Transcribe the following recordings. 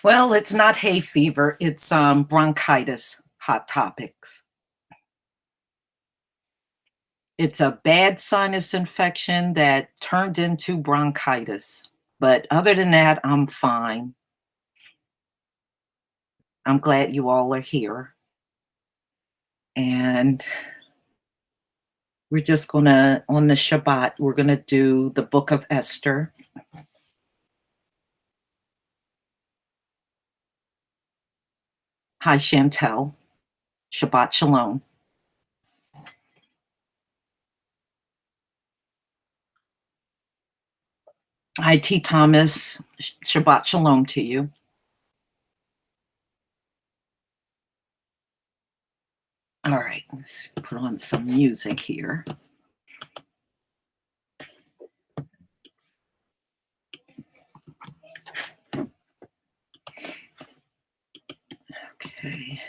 Well, it's not hay fever. It's bronchitis, hot topics. It's a bad sinus infection that turned into bronchitis. But other than that, I'm fine. I'm glad you all are here. And we're just going to, on the Shabbat, we're going to do the book of Esther. Hi, Chantel. Shabbat Shalom. Hi, T. Thomas. Shabbat Shalom to you. All right, let's put on some music here. Okay.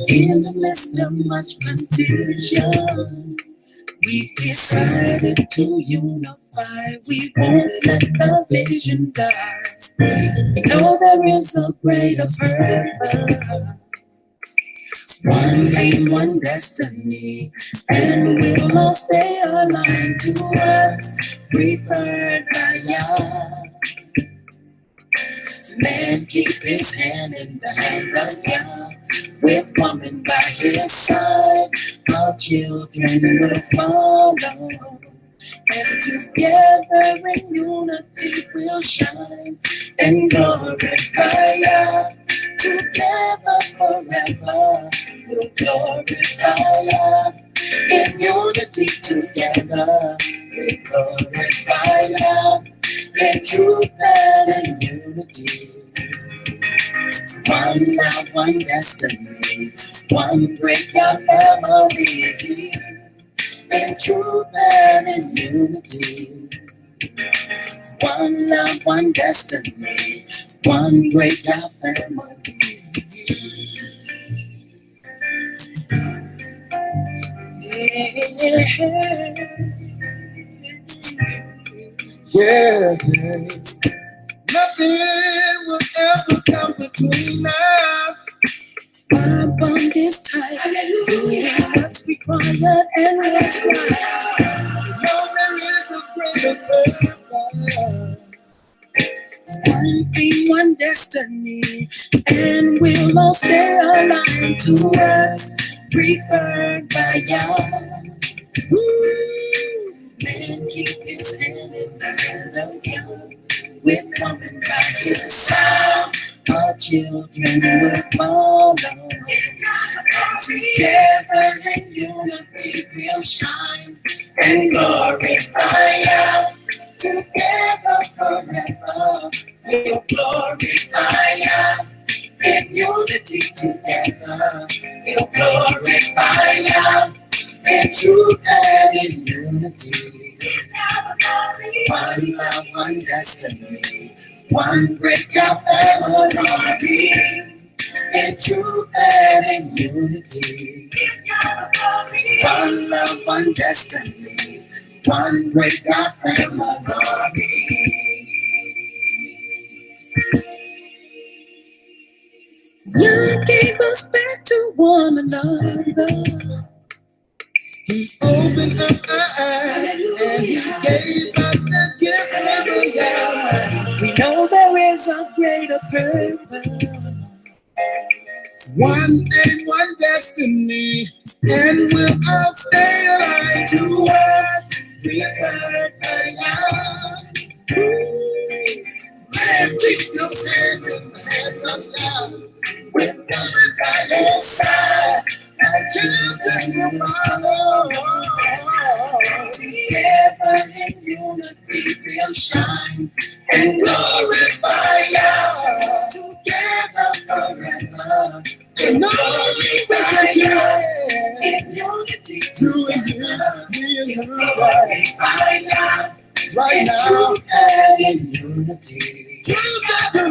In the midst of much confusion, we decided to unify. We won't let the vision die. We know there is a greater purpose, one aim, one destiny, and we'll all stay aligned to what's preferred by Yah. Man keep his hand in the hand of Yah. With woman by his side, our children will follow. And together in unity we'll shine and glorify Yah. Together forever we'll glorify Yah. In unity together we'll glorify Yah. In truth and in unity. One love, one destiny, one great God family. In truth and in unity. One love, one destiny, one great God family. Yeah. Nothing will ever come between us. My bond is tight. Hallelujah. What's required and what's right. No, there is a greater purpose. One thing, one destiny, and we'll all stay aligned to what's preferred by Yah. Man keep his hand in the hand of Yah. With woman by his side, our children will follow. Together in unity we'll shine and glorify Yah. Together forever we'll glorify Yah. In unity together we'll glorify Yah. In truth and in unity. One love, one destiny, one great God family. In truth and in unity. One love, one destiny, one great God family. You gave us back to one another. He opened up our eyes and he gave us the gifts of the Lord. We know there is a greater purpose. One aim, one destiny, and we'll all stay alive to us. Preferred by Yah. Man, keep those hands in the hands of Yah. With woman by his side. Children will follow. Together shine and glorify you together forever. And all we can do in unity to me and you glorify you right now in unity. One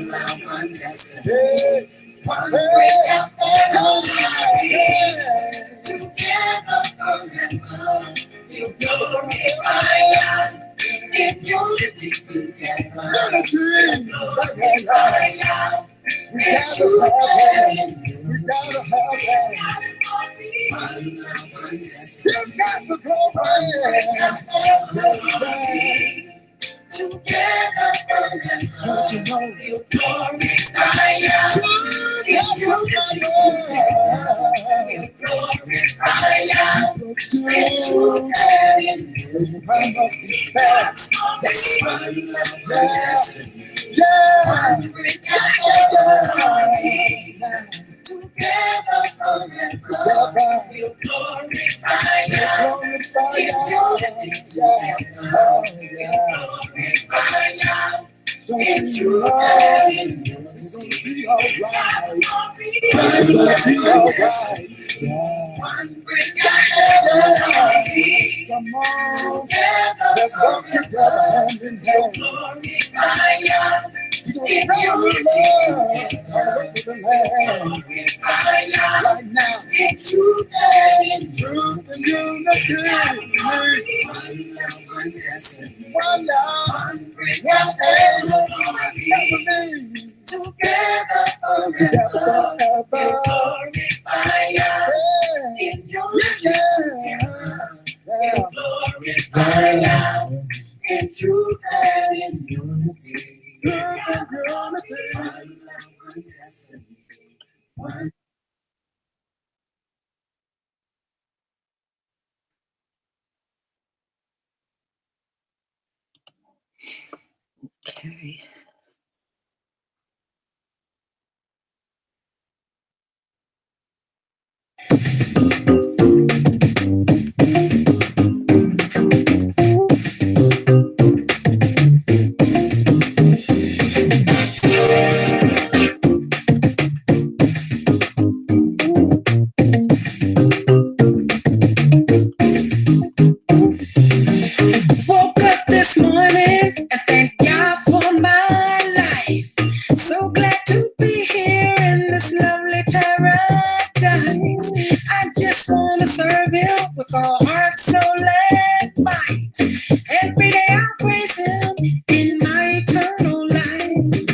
love, one destiny, one great together forever. You glorify you in unity together. Glorify you. We gotta have that. One love, one destiny. Got the glory. Together forever. Don't you know you glorify you? In unity together. You glorify you. In truth and in unity. I must be fast. Yes. One love, one destiny. Yeah. One with together forever. You glorify you. In unity together. You glorify you. In truth and in unity. It's gonna be alright. It's gonna be alright. One with come on. Together. Let's work together hand in hand. Glorify you. In unity together. Right now. In truth and in unity. One love, one destiny. One love, one aim. Together forever. Glorify you. In unity together. Glorify you. In truth and in unity. Truth and unity. One love, one destiny. One. Okay. Woke up this morning and thank God for my life. So glad to be here in this lovely paradise. I just want to serve you with all heart, soul, and might. Every day I praise Him in my eternal life.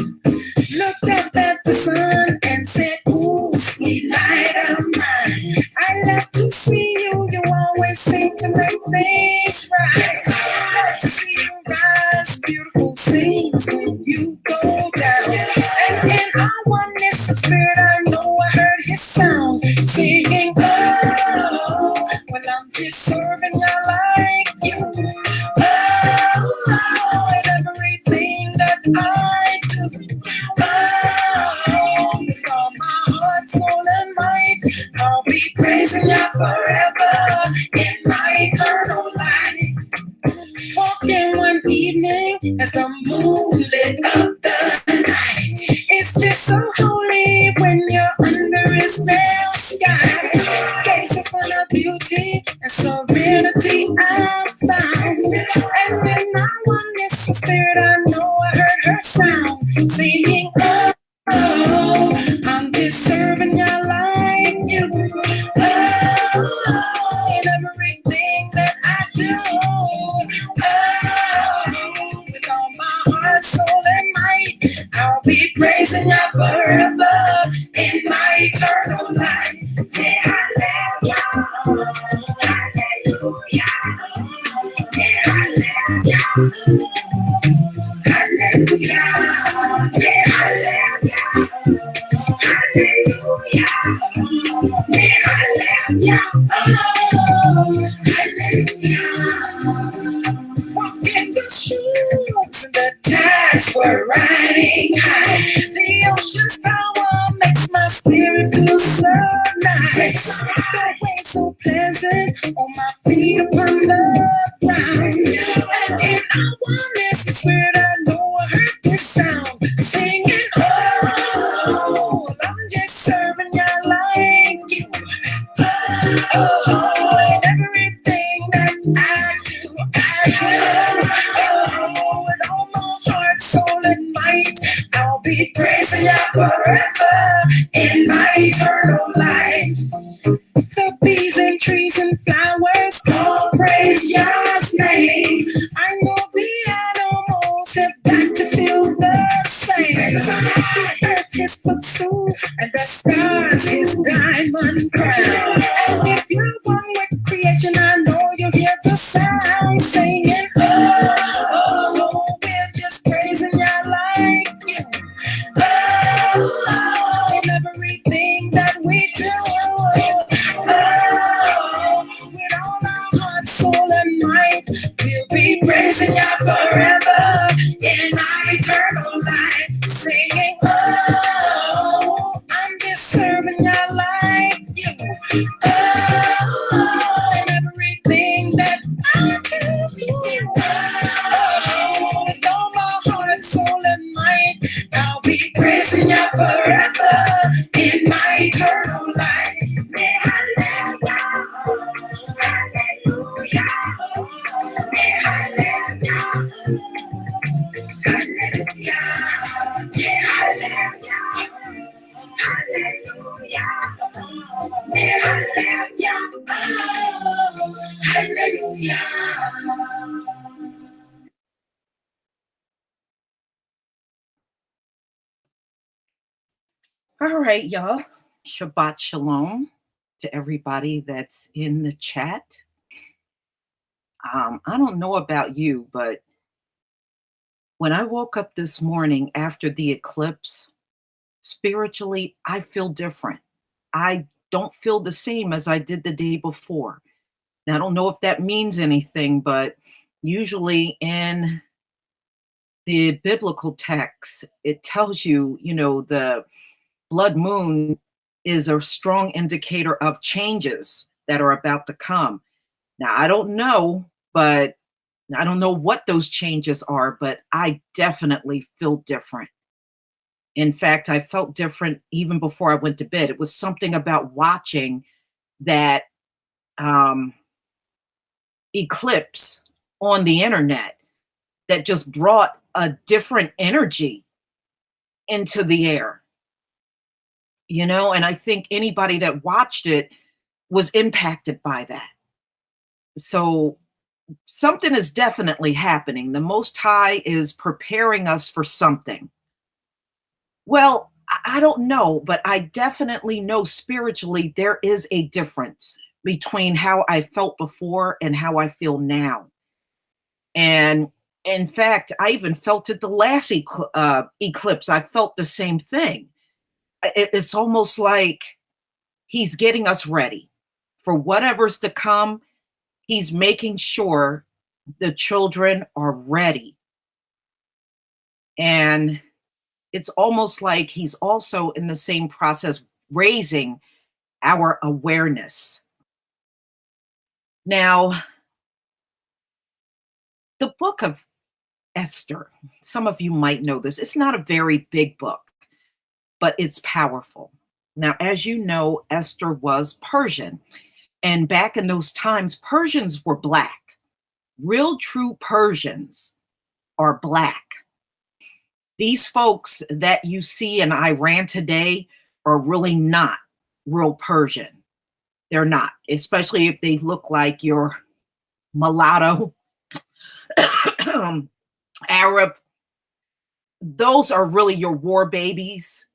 Looked up at the sun and said, ooh, sweet light of mine. I love to see you, you always seem to make things right. I love to see you rise, beautiful scenes when you go down. And in our oneness of spirit, I know I heard His sound singing, oh, well, I'm just serving I like you. Oh, and everything that I do. Oh, with all my heart, soul, and might, I'll be praising you forever in my eternal life. Walking one evening as the moon lit up the night. It's just so holy when you're under His pale sky. Gaze upon her beauty and serenity I found. And in my oneness of spirit, I know I heard her sound singing, oh, I'm just serving you like you. Oh, in everything that I do. Oh, with all my heart, soul, and might, I'll be praising you forever in my eternal life. Yeah, hallelujah. Hallelujah. Yeah, hallelujah. Hallelujah. Yeah, hallelujah. Hallelujah. Yeah, hallelujah. Oh, hallelujah. Walking the shores and the tides were riding high. The ocean's power makes my spirit feel so nice. The waves so pleasant on my feet upon the ground. And in our forever in my eternal life. The bees and trees and flowers all praise Yah's name. I know the animals have got to feel the same. The earth his footstool and the stars his diamond crown. And if you're one with creation, I know you'll hear the sound singing. Oh, we're just praising Yah like you. Oh, in everything that we do. Oh, with all our heart, soul, and might, we'll be praising Yah forever in our eternal life, singing, oh, I'm just serving Yah like you. Oh, in everything that I do. Oh, with all my heart, soul, and might, I'll be praising Yah forever in my eternal life. Hallelujah, hallelujah, hallelujah, hallelujah, hallelujah, hallelujah. All right, y'all. Shabbat Shalom to everybody that's in the chat. I don't know about you, but when I woke up this morning after the eclipse, spiritually, I feel different. I don't feel the same as I did the day before. Now, I don't know if that means anything, but usually in the biblical text, it tells you, the blood moon is a strong indicator of changes that are about to come. Now, I don't know, but I don't know what those changes are, but I definitely feel different. In fact, I felt different even before I went to bed. It was something about watching that um, eclipse on the internet that just brought a different energy into the air, and I think anybody that watched it was impacted by that. So something is definitely happening. The Most High is preparing us for something. Well, I don't know, but I definitely know spiritually there is a difference between how I felt before and how I feel now. And in fact, I even felt it the last eclipse. I felt the same thing. It's almost like he's getting us ready for whatever's to come. He's making sure the children are ready. And it's almost like he's also in the same process raising our awareness. Now, the book of Esther, some of you might know this. It's not a very big book, but it's powerful. Now, as you know, Esther was Persian. And back in those times, Persians were black. Real true Persians are black. These folks that you see in Iran today are really not real Persian. They're not, especially if they look like your mulatto, Arab. Those are really your war babies.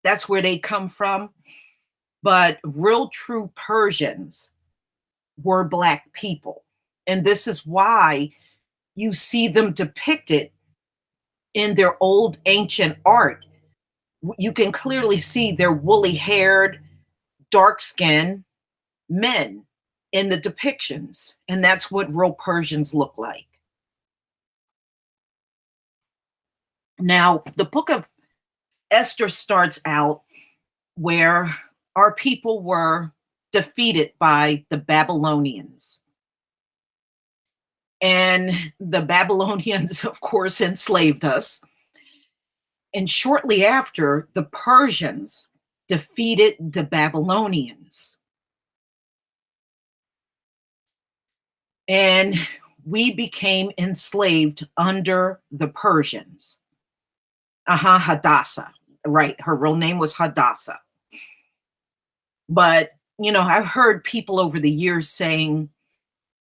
That's where they come from. But real true Persians were black people. And this is why you see them depicted in their old ancient art. You can clearly see they're woolly haired, dark skinned men in the depictions. And that's what real Persians look like. Now, the book of Esther starts out where our people were defeated by the Babylonians. And the Babylonians, of course, enslaved us. And shortly after, the Persians defeated the Babylonians. And we became enslaved under the Persians. Hadassah. Right. Her real name was Hadassah. But, I've heard people over the years saying,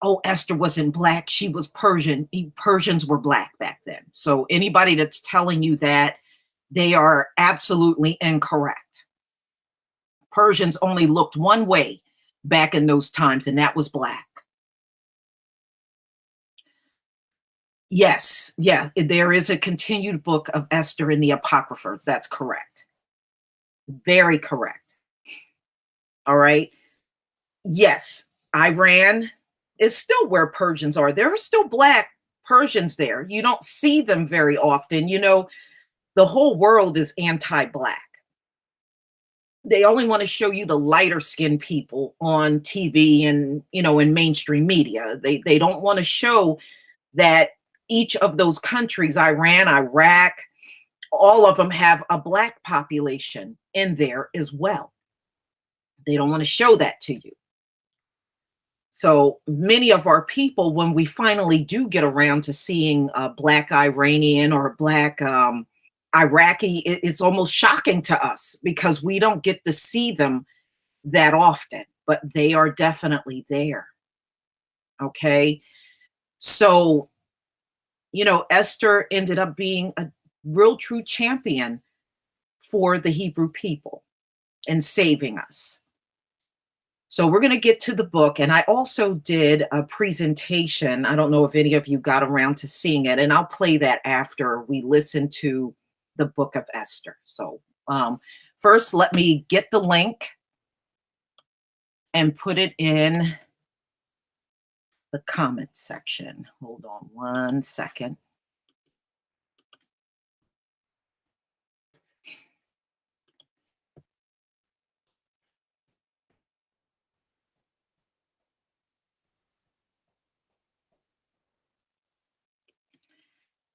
oh, Esther wasn't black. She was Persian. Persians were black back then. So anybody that's telling you that, they are absolutely incorrect. Persians only looked one way back in those times, and that was black. Yes, yeah, there is a continued book of Esther in the Apocrypha. That's correct. Very correct. All right. Yes, Iran is still where Persians are. There are still black Persians there. You don't see them very often. The whole world is anti-black. They only want to show you the lighter skinned people on TV and, in mainstream media. They don't want to show that each of those countries, Iran, Iraq, all of them have a black population in there as well. They don't want to show that to you. So many of our people, when we finally do get around to seeing a black Iranian or a black Iraqi, it's almost shocking to us because we don't get to see them that often, but they are definitely there. Okay. So, Esther ended up being a real true champion for the Hebrew people and saving us. So we're going to get to the book. And I also did a presentation. I don't know if any of you got around to seeing it, and I'll play that after we listen to the book of Esther. So first, let me get the link and put it in the comment section. Hold on one second.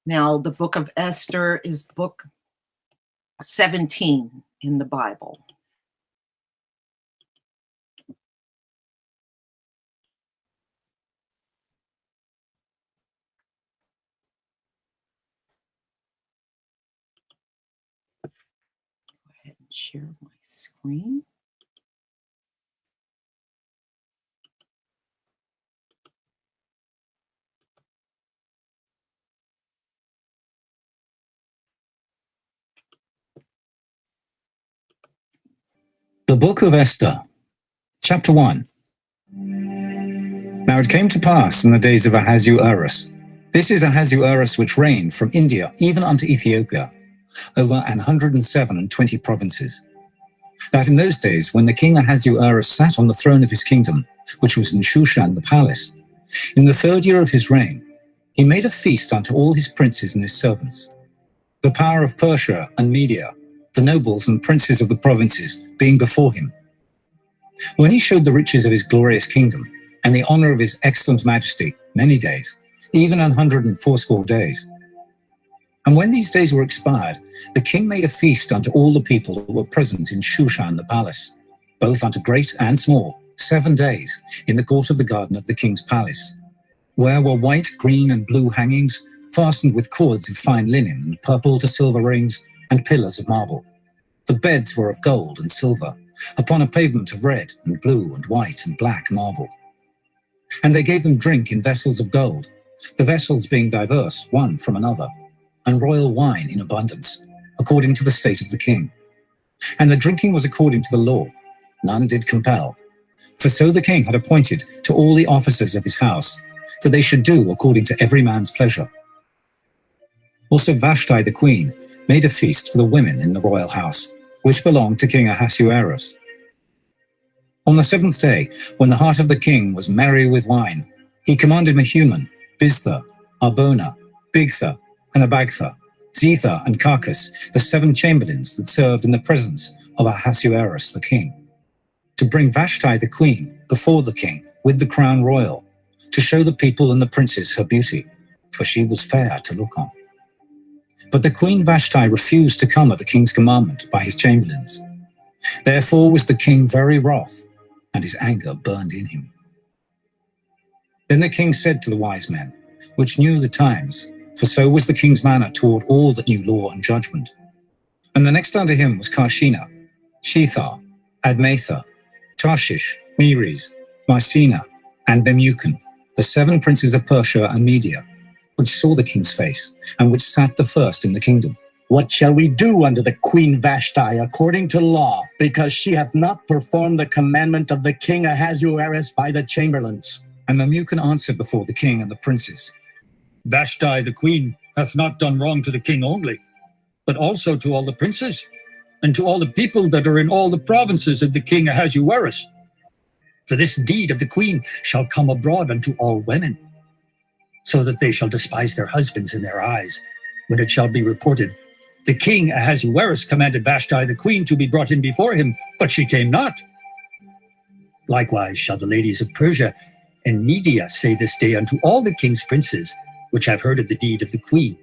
Now, the book of Esther is book 17 in the Bible. Go ahead and share my screen. The Book of Esther, Chapter 1. Now it came to pass in the days of Ahasuerus. This is Ahasuerus which reigned from India even unto Ethiopia, over 107 provinces. That in those days, when the king Ahasuerus sat on the throne of his kingdom, which was in Shushan the palace, in the 3rd year of his reign, he made a feast unto all his princes and his servants. The power of Persia and Media, the nobles and princes of the provinces, being before him. When he showed the riches of his glorious kingdom, and the honor of his excellent majesty, many days, even 180 days. And when these days were expired, the king made a feast unto all the people that were present in Shushan the palace, both unto great and small, 7 days, in the court of the garden of the king's palace, where were white, green, and blue hangings, fastened with cords of fine linen, and purple to silver rings, and pillars of marble. The beds were of gold and silver, upon a pavement of red, and blue, and white, and black marble. And they gave them drink in vessels of gold, the vessels being diverse one from another, and royal wine in abundance, according to the state of the king. And the drinking was according to the law, none did compel. For so the king had appointed to all the officers of his house, that they should do according to every man's pleasure. Also Vashti the queen made a feast for the women in the royal house, which belonged to King Ahasuerus. On the 7th day, when the heart of the king was merry with wine, he commanded Mehuman, Biztha, Arbona, Bigtha, and Abagtha, Zetha, and Carcass, the 7 chamberlains that served in the presence of Ahasuerus the king, to bring Vashti the queen before the king with the crown royal, to show the people and the princes her beauty, for she was fair to look on. But the queen Vashti refused to come at the king's commandment by his chamberlains. Therefore was the king very wroth, and his anger burned in him. Then the king said to the wise men, which knew the times, for so was the king's manner toward all that knew law and judgment, And the next unto him was Karshina, Shethar, Admatha, Tarshish, Meres, Mycena, and Bemucan, the 7 princes of Persia and Media, which saw the king's face, and which sat the first in the kingdom. What shall we do unto the queen Vashti according to law, because she hath not performed the commandment of the king Ahasuerus by the chamberlains? And Memucan answered before the king and the princes, Vashti the queen hath not done wrong to the king only, but also to all the princes, and to all the people that are in all the provinces of the king Ahasuerus. For this deed of the queen shall come abroad unto all women, so that they shall despise their husbands in their eyes, when it shall be reported, the king Ahasuerus commanded Vashti the queen to be brought in before him, but she came not. Likewise shall the ladies of Persia and Media say this day unto all the king's princes, which have heard of the deed of the queen.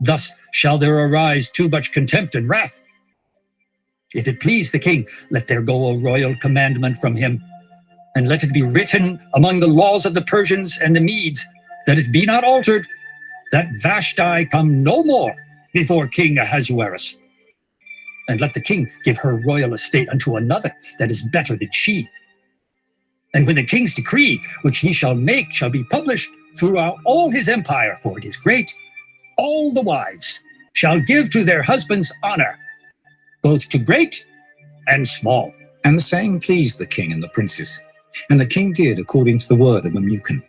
Thus shall there arise too much contempt and wrath. If it please the king, let there go a royal commandment from him, and let it be written among the laws of the Persians and the Medes, that it be not altered, that Vashti come no more before King Ahasuerus. And let the king give her royal estate unto another that is better than she. And when the king's decree, which he shall make, shall be published throughout all his empire, for it is great, all the wives shall give to their husbands honor, both to great and small. And the saying pleased the king and the princes. And the king did according to the word of Memucan.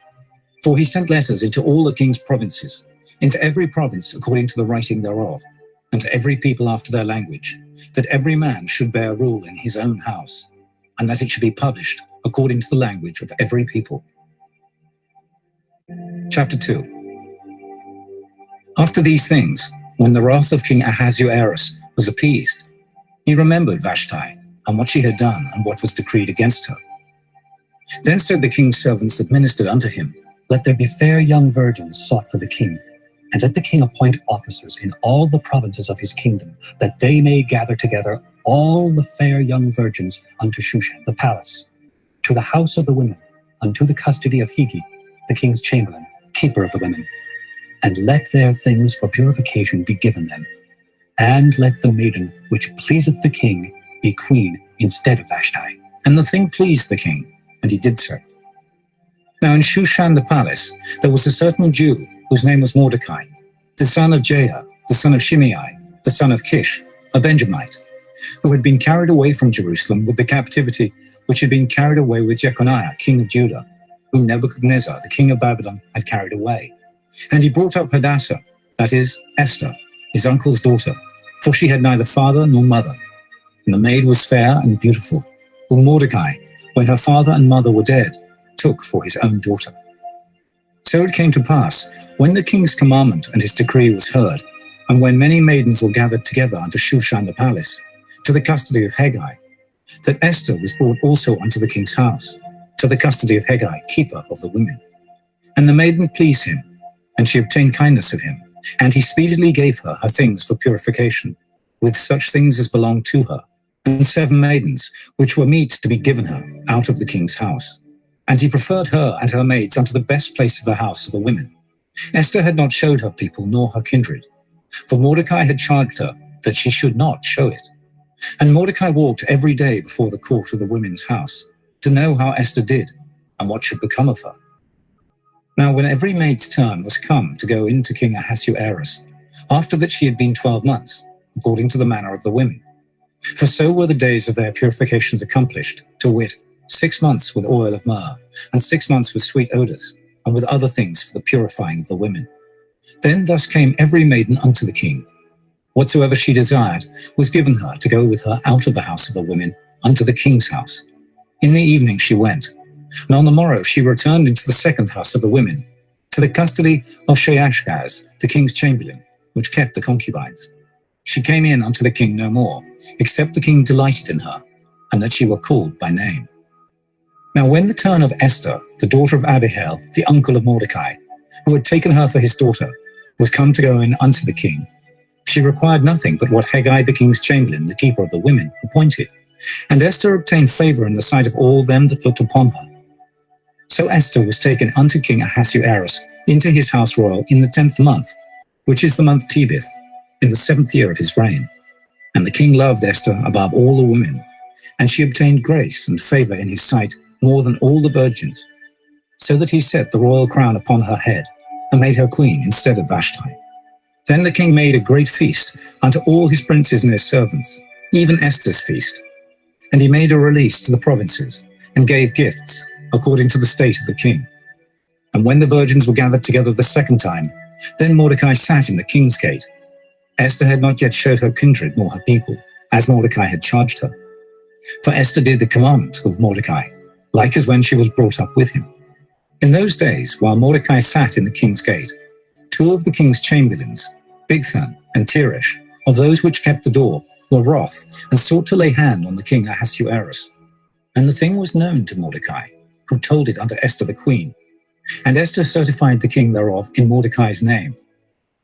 For he sent letters into all the king's provinces, into every province according to the writing thereof, and to every people after their language, that every man should bear rule in his own house, and that it should be published according to the language of every people. Chapter 2. After these things, when the wrath of King Ahasuerus was appeased, he remembered Vashti, and what she had done, and what was decreed against her. Then said the king's servants that ministered unto him, Let there be fair young virgins sought for the king, and let the king appoint officers in all the provinces of his kingdom, that they may gather together all the fair young virgins unto Shushan the palace, to the house of the women, unto the custody of Higi, the king's chamberlain, keeper of the women. And let their things for purification be given them. And let the maiden which pleaseth the king be queen instead of Vashti. And the thing pleased the king, and he did so. Now in Shushan the palace there was a certain Jew, whose name was Mordecai, the son of Jair, the son of Shimei, the son of Kish, a Benjamite, who had been carried away from Jerusalem with the captivity which had been carried away with Jeconiah, king of Judah, whom Nebuchadnezzar, the king of Babylon, had carried away. And he brought up Hadassah, that is, Esther, his uncle's daughter, for she had neither father nor mother. And the maid was fair and beautiful, whom Mordecai, when her father and mother were dead, took for his own daughter. So it came to pass, when the king's commandment and his decree was heard, and when many maidens were gathered together unto Shushan the palace, to the custody of Hegai, that Esther was brought also unto the king's house, to the custody of Hegai, keeper of the women. And the maiden pleased him, and she obtained kindness of him, and he speedily gave her her things for purification, with such things as belonged to her, and 7 maidens, which were meet to be given her out of the king's house. And he preferred her and her maids unto the best place of the house of the women. Esther had not showed her people nor her kindred, for Mordecai had charged her that she should not show it. And Mordecai walked every day before the court of the women's house, to know how Esther did, and what should become of her. Now when every maid's turn was come to go in to King Ahasuerus, after that she had been 12 months, according to the manner of the women. For so were the days of their purifications accomplished, to wit, 6 months with oil of myrrh, and 6 months with sweet odors, and with other things for the purifying of the women. Then thus came every maiden unto the king. Whatsoever she desired was given her to go with her out of the house of the women unto the king's house. In the evening she went, and on the morrow she returned into the second house of the women, to the custody of Sheashgaz, the king's chamberlain, which kept the concubines. She came in unto the king no more, except the king delighted in her, and that she were called by name. Now when the turn of Esther, the daughter of Abihail, the uncle of Mordecai, who had taken her for his daughter, was come to go in unto the king, she required nothing but what Hegai the king's chamberlain, the keeper of the women, appointed. And Esther obtained favor in the sight of all them that looked upon her. So Esther was taken unto King Ahasuerus into his house royal in the 10th month, which is the month Tebeth, in the 7th year of his reign. And the king loved Esther above all the women, and she obtained grace and favor in his sight more than all the virgins, so that he set the royal crown upon her head, and made her queen instead of Vashti. Then the king made a great feast unto all his princes and his servants, even Esther's feast. And he made a release to the provinces, and gave gifts according to the state of the king. And when the virgins were gathered together the second time, then Mordecai sat in the king's gate. Esther had not yet showed her kindred nor her people, as Mordecai had charged her. For Esther did the commandment of Mordecai, like as when she was brought up with him. In those days, while Mordecai sat in the king's gate, two of the king's chamberlains, Bigthan and Teresh, of those which kept the door, were wroth, and sought to lay hand on the king Ahasuerus. And the thing was known to Mordecai, who told it unto Esther the queen. And Esther certified the king thereof in Mordecai's name.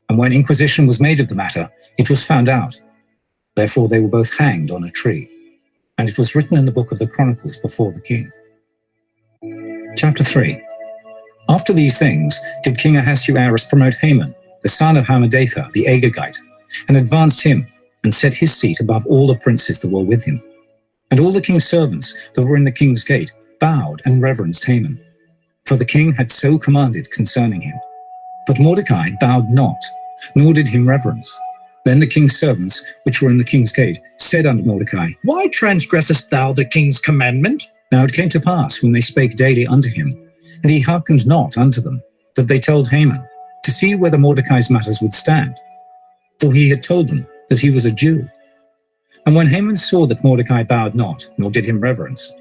And when inquisition was made of the matter, it was found out. Therefore they were both hanged on a tree. And it was written in the book of the Chronicles before the king. Chapter 3. After these things did King Ahasuerus promote Haman, the son of Hammedatha the Agagite, and advanced him, and set his seat above all the princes that were with him. And all the king's servants that were in the king's gate bowed and reverenced Haman, for the king had so commanded concerning him. But Mordecai bowed not, nor did him reverence. Then the king's servants, which were in the king's gate, said unto Mordecai, Why transgressest thou the king's commandment? Now it came to pass, when they spake daily unto him, and he hearkened not unto them, that they told Haman, to see whether Mordecai's matters would stand. For he had told them that he was a Jew. And when Haman saw that Mordecai bowed not, nor did him reverence,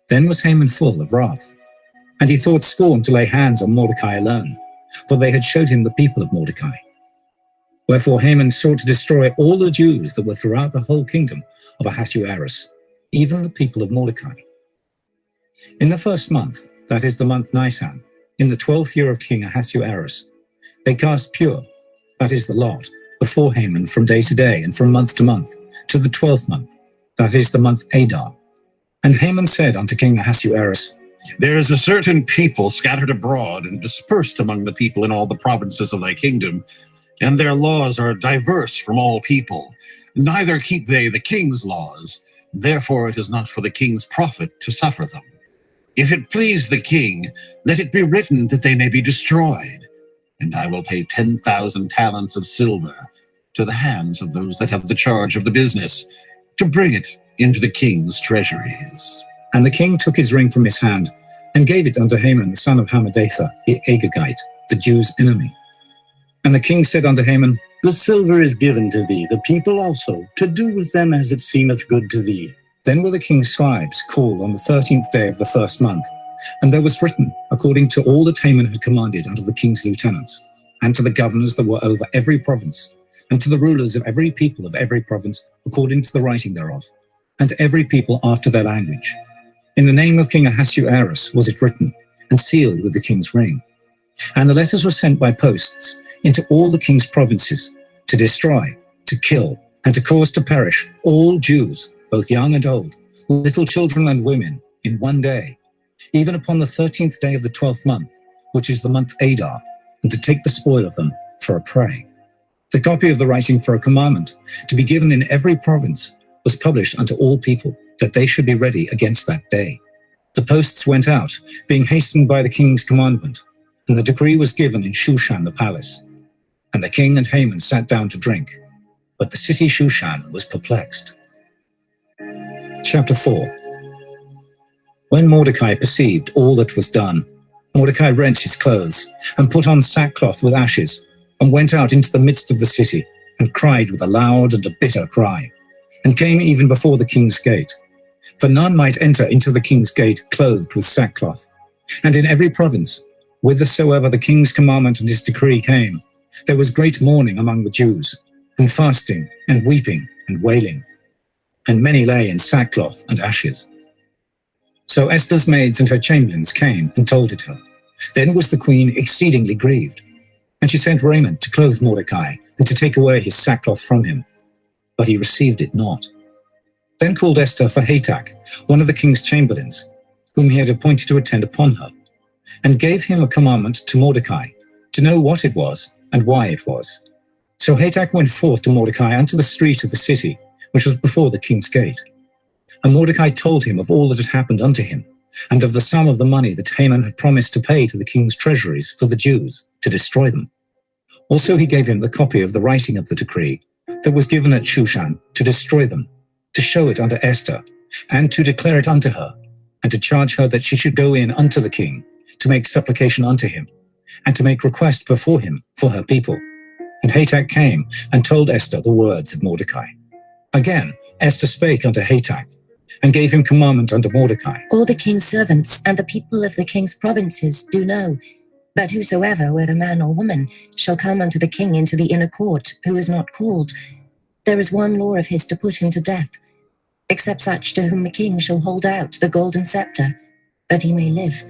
then was Haman full of wrath. And he thought scorn to lay hands on Mordecai alone, for they had showed him the people of Mordecai. Wherefore Haman sought to destroy all the Jews that were throughout the whole kingdom of Ahasuerus, even the people of Mordecai. In the first month, that is the month Nisan, in the 12th year of King Ahasuerus, they cast pure, that is the lot, before Haman from day to day and from month to month, to the 12th month, that is the month Adar. And Haman said unto King Ahasuerus, There is a certain people scattered abroad and dispersed among the people in all the provinces of thy kingdom, and their laws are diverse from all people. Neither keep they the king's laws, therefore it is not for the king's profit to suffer them. If it please the king, let it be written that they may be destroyed, and I will pay 10,000 talents of silver to the hands of those that have the charge of the business, to bring it into the king's treasuries. And the king took his ring from his hand, and gave it unto Haman the son of Hammedatha the Agagite, the Jews' enemy. And the king said unto Haman, The silver is given to thee, the people also, to do with them as it seemeth good to thee. Then were the king's scribes called on the 13th day of the first month, and there was written, according to all that Haman had commanded unto the king's lieutenants, and to the governors that were over every province, and to the rulers of every people of every province, according to the writing thereof, and to every people after their language. In the name of King Ahasuerus was it written, and sealed with the king's ring. And the letters were sent by posts into all the king's provinces, to destroy, to kill, and to cause to perish all Jews, both young and old, little children and women, in one day, even upon the 13th day of the 12th month, which is the month Adar, and to take the spoil of them for a prey. The copy of the writing for a commandment, to be given in every province, was published unto all people, that they should be ready against that day. The posts went out, being hastened by the king's commandment, and the decree was given in Shushan the palace. And the king and Haman sat down to drink, but the city Shushan was perplexed. Chapter 4. When Mordecai perceived all that was done, Mordecai rent his clothes, and put on sackcloth with ashes, and went out into the midst of the city, and cried with a loud and a bitter cry, and came even before the king's gate. For none might enter into the king's gate clothed with sackcloth. And in every province, whithersoever the king's commandment and his decree came, there was great mourning among the Jews, and fasting, and weeping, and wailing. And many lay in sackcloth and ashes. So Esther's maids and her chamberlains came and told it her. Then was the queen exceedingly grieved, and she sent raiment to clothe Mordecai, and to take away his sackcloth from him. But he received it not. Then called Esther for Hatach, one of the king's chamberlains, whom he had appointed to attend upon her, and gave him a commandment to Mordecai, to know what it was, and why it was. So Hatach went forth to Mordecai unto the street of the city, which was before the king's gate. And Mordecai told him of all that had happened unto him, and of the sum of the money that Haman had promised to pay to the king's treasuries for the Jews, to destroy them. Also he gave him the copy of the writing of the decree that was given at Shushan to destroy them, to show it unto Esther, and to declare it unto her, and to charge her that she should go in unto the king, to make supplication unto him, and to make request before him for her people. And Hatach came and told Esther the words of Mordecai. Again Esther spake unto Hatach, and gave him commandment unto Mordecai. All the king's servants and the people of the king's provinces do know that whosoever, whether man or woman, shall come unto the king into the inner court, who is not called, there is one law of his to put him to death, except such to whom the king shall hold out the golden scepter, that he may live.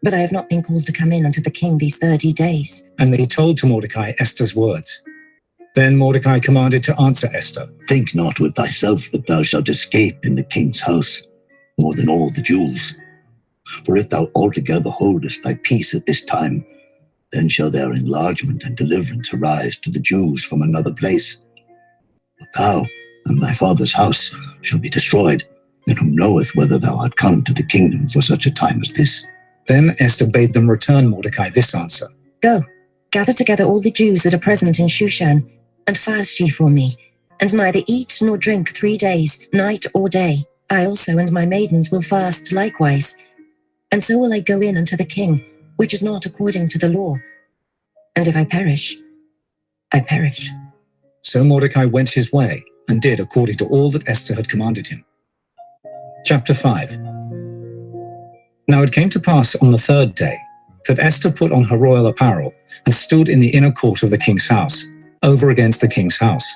But I have not been called to come in unto the king these 30 days. And he told to Mordecai Esther's words. Then Mordecai commanded to answer Esther. Think not with thyself that thou shalt escape in the king's house, more than all the Jews. For if thou altogether holdest thy peace at this time, then shall their enlargement and deliverance arise to the Jews from another place. But thou and thy father's house shall be destroyed, and who knoweth whether thou art come to the kingdom for such a time as this? Then Esther bade them return Mordecai this answer. Go, gather together all the Jews that are present in Shushan, and fast ye for me, and neither eat nor drink 3 days, night or day. I also and my maidens will fast likewise. And so will I go in unto the king, which is not according to the law. And if I perish, I perish. So Mordecai went his way, and did according to all that Esther had commanded him. Chapter 5. Now it came to pass on the 3rd day, that Esther put on her royal apparel, and stood in the inner court of the king's house, over against the king's house.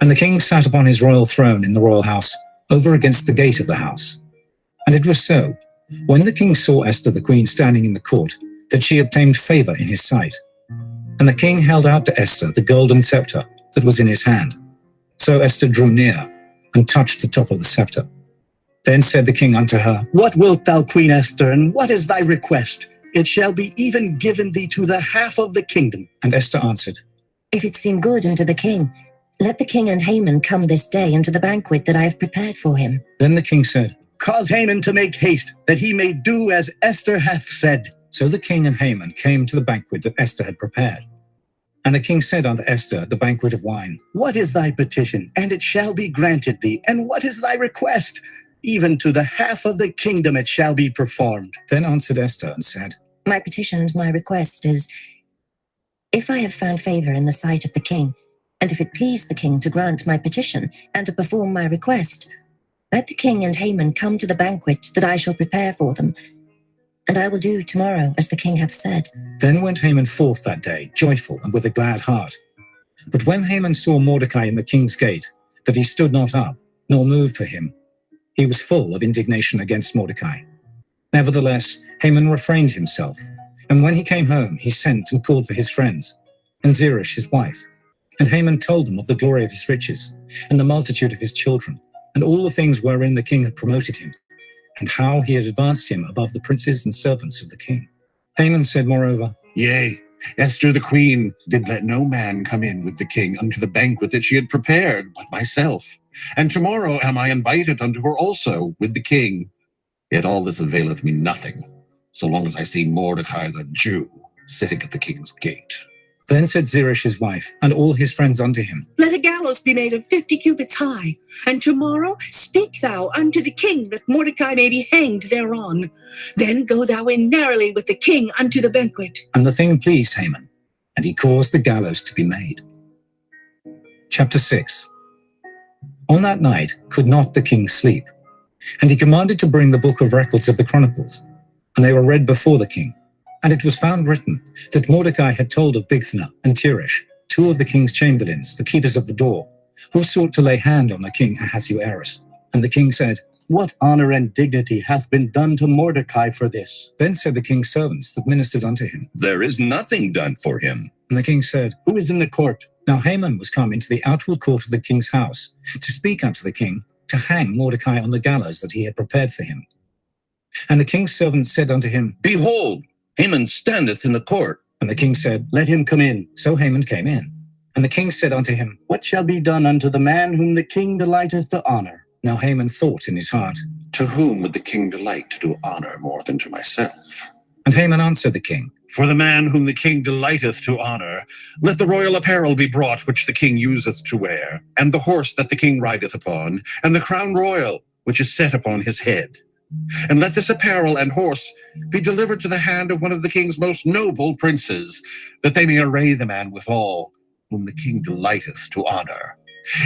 And the king sat upon his royal throne in the royal house, over against the gate of the house. And it was so, when the king saw Esther the queen standing in the court, that she obtained favor in his sight. And the king held out to Esther the golden scepter that was in his hand. So Esther drew near, and touched the top of the scepter. Then said the king unto her, What wilt thou, Queen Esther, and what is thy request? It shall be even given thee to the half of the kingdom. And Esther answered, If it seem good unto the king, let the king and Haman come this day unto the banquet that I have prepared for him. Then the king said, Cause Haman to make haste, that he may do as Esther hath said. So the king and Haman came to the banquet that Esther had prepared. And the king said unto Esther, the banquet of wine, What is thy petition? And it shall be granted thee. And what is thy request? Even to the half of the kingdom it shall be performed. Then answered Esther and said, My petition and my request is, if I have found favor in the sight of the king, and if it please the king to grant my petition and to perform my request, let the king and Haman come to the banquet that I shall prepare for them, and I will do tomorrow as the king hath said. Then went Haman forth that day, joyful and with a glad heart. But when Haman saw Mordecai in the king's gate, that he stood not up, nor moved for him, he was full of indignation against Mordecai. Nevertheless, Haman refrained himself, and when he came home, he sent and called for his friends, and Zeresh his wife. And Haman told them of the glory of his riches, and the multitude of his children, and all the things wherein the king had promoted him, and how he had advanced him above the princes and servants of the king. Haman said moreover, Yea, Esther the queen did let no man come in with the king unto the banquet that she had prepared, but myself. And tomorrow am I invited unto her also with the king. Yet all this availeth me nothing, so long as I see Mordecai the Jew sitting at the king's gate. Then said Zeresh his wife, and all his friends unto him, Let a gallows be made of 50 cubits high, and tomorrow speak thou unto the king that Mordecai may be hanged thereon. Then go thou in narrowly with the king unto the banquet. And the thing pleased Haman, and he caused the gallows to be made. Chapter 6. On that night could not the king sleep, and he commanded to bring the book of records of the Chronicles, and they were read before the king. And it was found written that Mordecai had told of Bigthana and Teresh, 2 of the king's chamberlains, the keepers of the door, who sought to lay hand on the king Ahasuerus. And the king said, What honor and dignity hath been done to Mordecai for this? Then said the king's servants that ministered unto him, There is nothing done for him. And the king said, Who is in the court? Now Haman was come into the outward court of the king's house, to speak unto the king, to hang Mordecai on the gallows that he had prepared for him. And the king's servants said unto him, Behold, Haman standeth in the court. And the king said, Let him come in. So Haman came in. And the king said unto him, What shall be done unto the man whom the king delighteth to honor? Now Haman thought in his heart. To whom would the king delight to do honor more than to myself? And Haman answered the king, For the man whom the king delighteth to honor, let the royal apparel be brought which the king useth to wear, and the horse that the king rideth upon, and the crown royal which is set upon his head. And let this apparel and horse be delivered to the hand of one of the king's most noble princes, that they may array the man withal, whom the king delighteth to honor,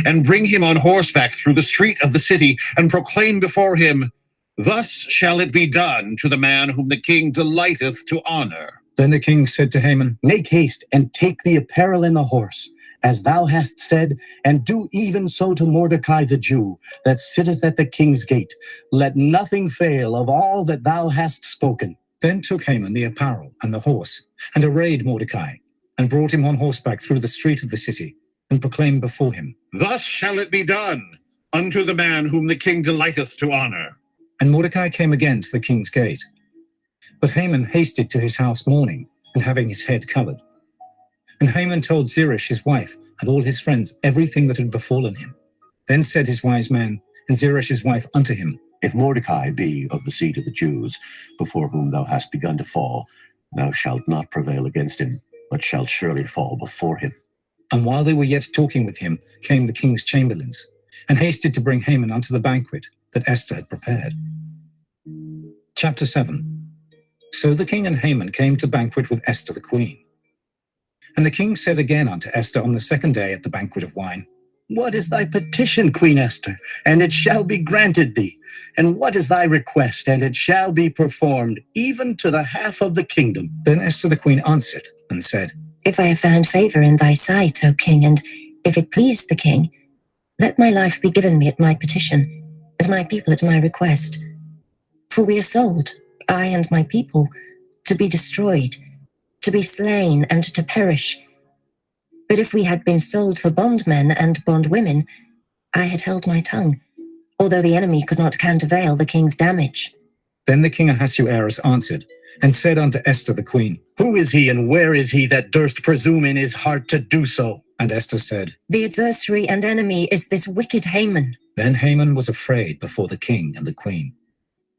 and bring him on horseback through the street of the city, and proclaim before him, Thus shall it be done to the man whom the king delighteth to honor. Then the king said to Haman, Make haste and take the apparel and the horse, as thou hast said, and do even so to Mordecai the Jew, that sitteth at the king's gate. Let nothing fail of all that thou hast spoken. Then took Haman the apparel and the horse, and arrayed Mordecai, and brought him on horseback through the street of the city, and proclaimed before him, Thus shall it be done unto the man whom the king delighteth to honor. And Mordecai came again to the king's gate. But Haman hasted to his house mourning, and having his head covered. And Haman told Zeresh his wife and all his friends everything that had befallen him. Then said his wise man and Zeresh his wife unto him, If Mordecai be of the seed of the Jews, before whom thou hast begun to fall, thou shalt not prevail against him, but shalt surely fall before him. And while they were yet talking with him, came the king's chamberlains, and hasted to bring Haman unto the banquet that Esther had prepared. Chapter 7. So the king and Haman came to banquet with Esther the queen. And the king said again unto Esther on the second day at the banquet of wine, What is thy petition, Queen Esther? And it shall be granted thee. And what is thy request? And it shall be performed, even to the half of the kingdom. Then Esther the queen answered and said, If I have found favor in thy sight, O king, and if it please the king, let my life be given me at my petition, and my people at my request. For we are sold, I and my people, to be destroyed, to be slain, and to perish. But if we had been sold for bondmen and bondwomen, I had held my tongue, although the enemy could not countervail the king's damage. Then the king Ahasuerus answered, and said unto Esther the queen, Who is he, and where is he that durst presume in his heart to do so? And Esther said, The adversary and enemy is this wicked Haman. Then Haman was afraid before the king and the queen.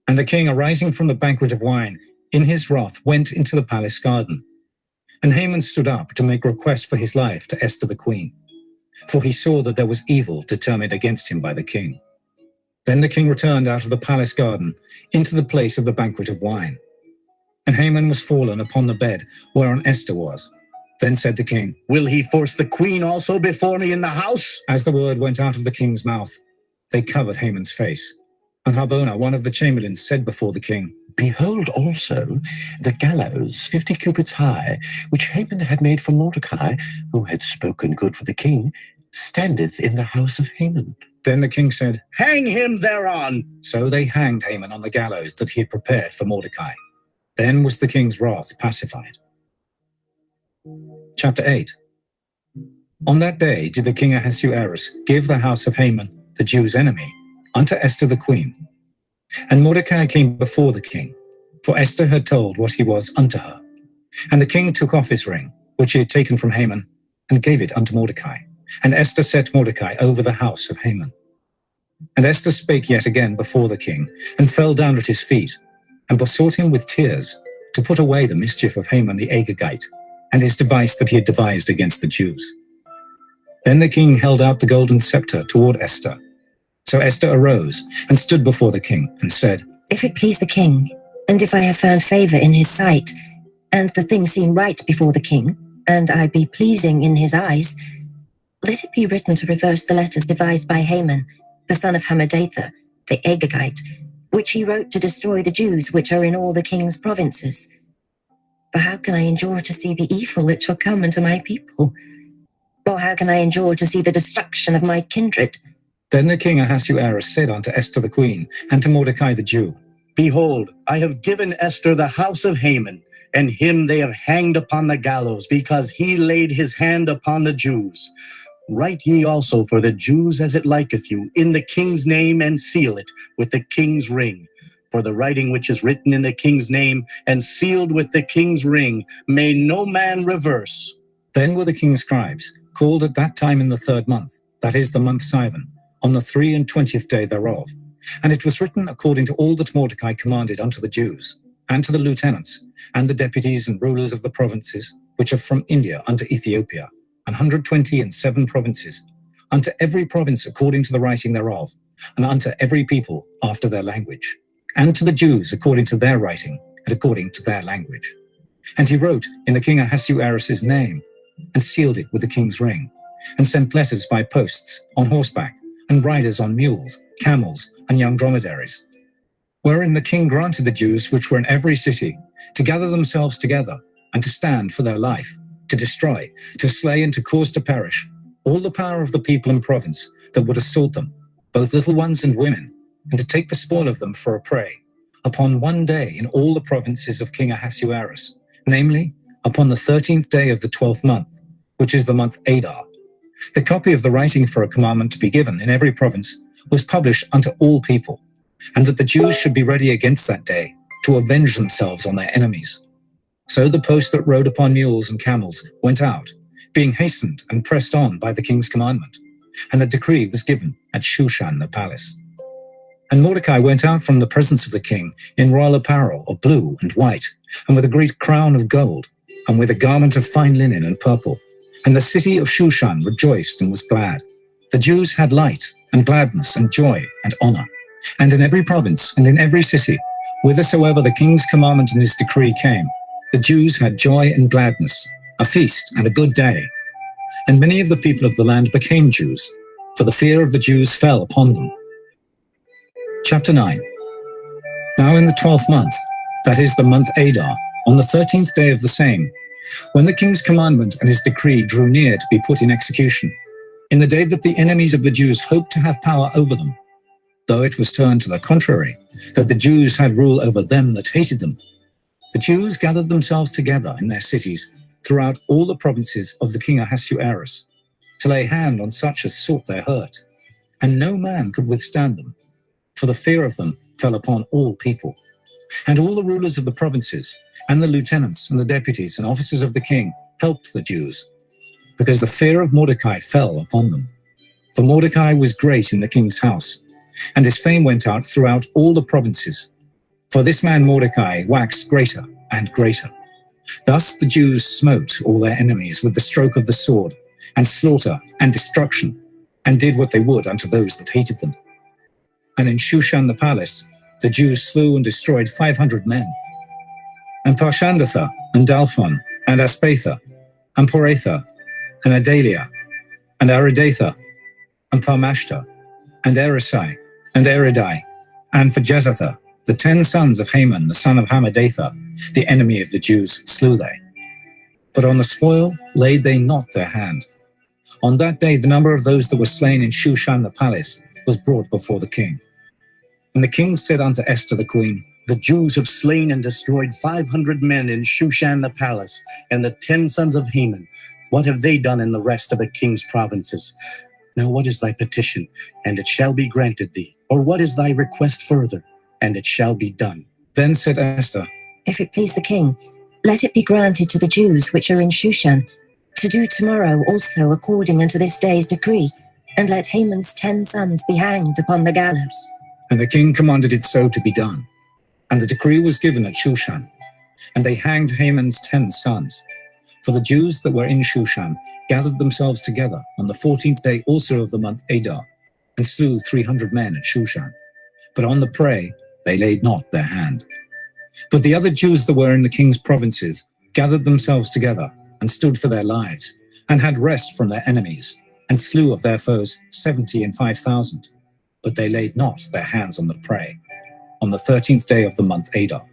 And the king, arising from the banquet of wine, in his wrath went into the palace garden. And Haman stood up to make request for his life to Esther the queen, for he saw that there was evil determined against him by the king. Then the king returned out of the palace garden into the place of the banquet of wine. And Haman was fallen upon the bed whereon Esther was. Then said the king, Will he force the queen also before me in the house? As the word went out of the king's mouth, they covered Haman's face. And Harbona, one of the chamberlains, said before the king, Behold also the gallows 50 cubits high, which Haman had made for Mordecai, who had spoken good for the king, standeth in the house of Haman. Then the king said, Hang him thereon. So they hanged Haman on the gallows that he had prepared for Mordecai. Then was the king's wrath pacified. Chapter 8. On that day did the king Ahasuerus give the house of Haman, the Jew's enemy, unto Esther the queen. And Mordecai came before the king, for Esther had told what he was unto her. And the king took off his ring, which he had taken from Haman, and gave it unto Mordecai. And Esther set Mordecai over the house of Haman. And Esther spake yet again before the king, and fell down at his feet, and besought him with tears to put away the mischief of Haman the Agagite, and his device that he had devised against the Jews. Then the king held out the golden scepter toward Esther. So Esther arose and stood before the king and said, If it please the king, and if I have found favor in his sight, and the thing seem right before the king, and I be pleasing in his eyes, let it be written to reverse the letters devised by Haman, the son of Hammedatha, the Agagite, which he wrote to destroy the Jews which are in all the king's provinces. For how can I endure to see the evil that shall come unto my people? Or how can I endure to see the destruction of my kindred? Then the king Ahasuerus said unto Esther the queen, and to Mordecai the Jew, Behold, I have given Esther the house of Haman, and him they have hanged upon the gallows, because he laid his hand upon the Jews. Write ye also for the Jews as it liketh you, in the king's name, and seal it with the king's ring. For the writing which is written in the king's name, and sealed with the king's ring, may no man reverse. Then were the king's scribes called at that time in the 3rd month, that is the month Sivan, on the 23rd day thereof. And it was written according to all that Mordecai commanded unto the Jews, and to the lieutenants, and the deputies and rulers of the provinces, which are from India unto Ethiopia, 127 provinces, unto every province according to the writing thereof, and unto every people after their language, and to the Jews according to their writing, and according to their language. And he wrote in the king Ahasuerus' name, and sealed it with the king's ring, and sent letters by posts, on horseback, and riders on mules, camels, and young dromedaries, wherein the king granted the Jews which were in every city to gather themselves together, and to stand for their life, to destroy, to slay, and to cause to perish all the power of the people and province that would assault them, both little ones and women, and to take the spoil of them for a prey, upon one day in all the provinces of King Ahasuerus, namely, upon the 13th day of the 12th month, which is the month Adar. The copy of the writing for a commandment to be given in every province was published unto all people, and that the Jews should be ready against that day to avenge themselves on their enemies. So the posts that rode upon mules and camels went out, being hastened and pressed on by the king's commandment, and the decree was given at Shushan the palace. And Mordecai went out from the presence of the king in royal apparel of blue and white, and with a great crown of gold, and with a garment of fine linen and purple. And the city of Shushan rejoiced and was glad. The Jews had light and gladness and joy and honor. And in every province and in every city, whithersoever the king's commandment and his decree came, the Jews had joy and gladness, a feast and a good day. And many of the people of the land became Jews, for the fear of the Jews fell upon them. Chapter 9. Now in the 12th month, that is the month Adar, on the 13th day of the same, when the king's commandment and his decree drew near to be put in execution, in the day that the enemies of the Jews hoped to have power over them, though it was turned to the contrary, that the Jews had rule over them that hated them, the Jews gathered themselves together in their cities throughout all the provinces of the king Ahasuerus, to lay hand on such as sought their hurt, and no man could withstand them, for the fear of them fell upon all people. And all the rulers of the provinces, and the lieutenants, and the deputies, and officers of the king helped the Jews, because the fear of Mordecai fell upon them. For Mordecai was great in the king's house, and his fame went out throughout all the provinces. For this man Mordecai waxed greater and greater. Thus the Jews smote all their enemies with the stroke of the sword, and slaughter and destruction, and did what they would unto those that hated them. And in Shushan the palace, the Jews slew and destroyed 500 men. And Parshandatha, and Dalphon, and Aspatha, and Poratha, and Adalia, and Aridatha, and Parmashta, and Erisai, and Eridai, and for Jezatha, the 10 sons of Haman, the son of Hammedatha, the enemy of the Jews, slew they. But on the spoil laid they not their hand. On that day the number of those that were slain in Shushan the palace was brought before the king. And the king said unto Esther the queen, The Jews have slain and destroyed 500 men in Shushan the palace, and the 10 sons of Haman. What have they done in the rest of the king's provinces? Now what is thy petition? And it shall be granted thee. Or what is thy request further? And it shall be done. Then said Esther, If it please the king, let it be granted to the Jews which are in Shushan, to do tomorrow also according unto this day's decree, and let Haman's 10 sons be hanged upon the gallows. And the king commanded it so to be done. And the decree was given at Shushan. And they hanged Haman's 10 sons. For the Jews that were in Shushan gathered themselves together on the 14th day also of the month Adar, and slew 300 men at Shushan. But on the prey they laid not their hand. But the other Jews that were in the king's provinces gathered themselves together, and stood for their lives, and had rest from their enemies, and slew of their foes 75,000. But they laid not their hands on the prey, on the 13th day of the month Adar.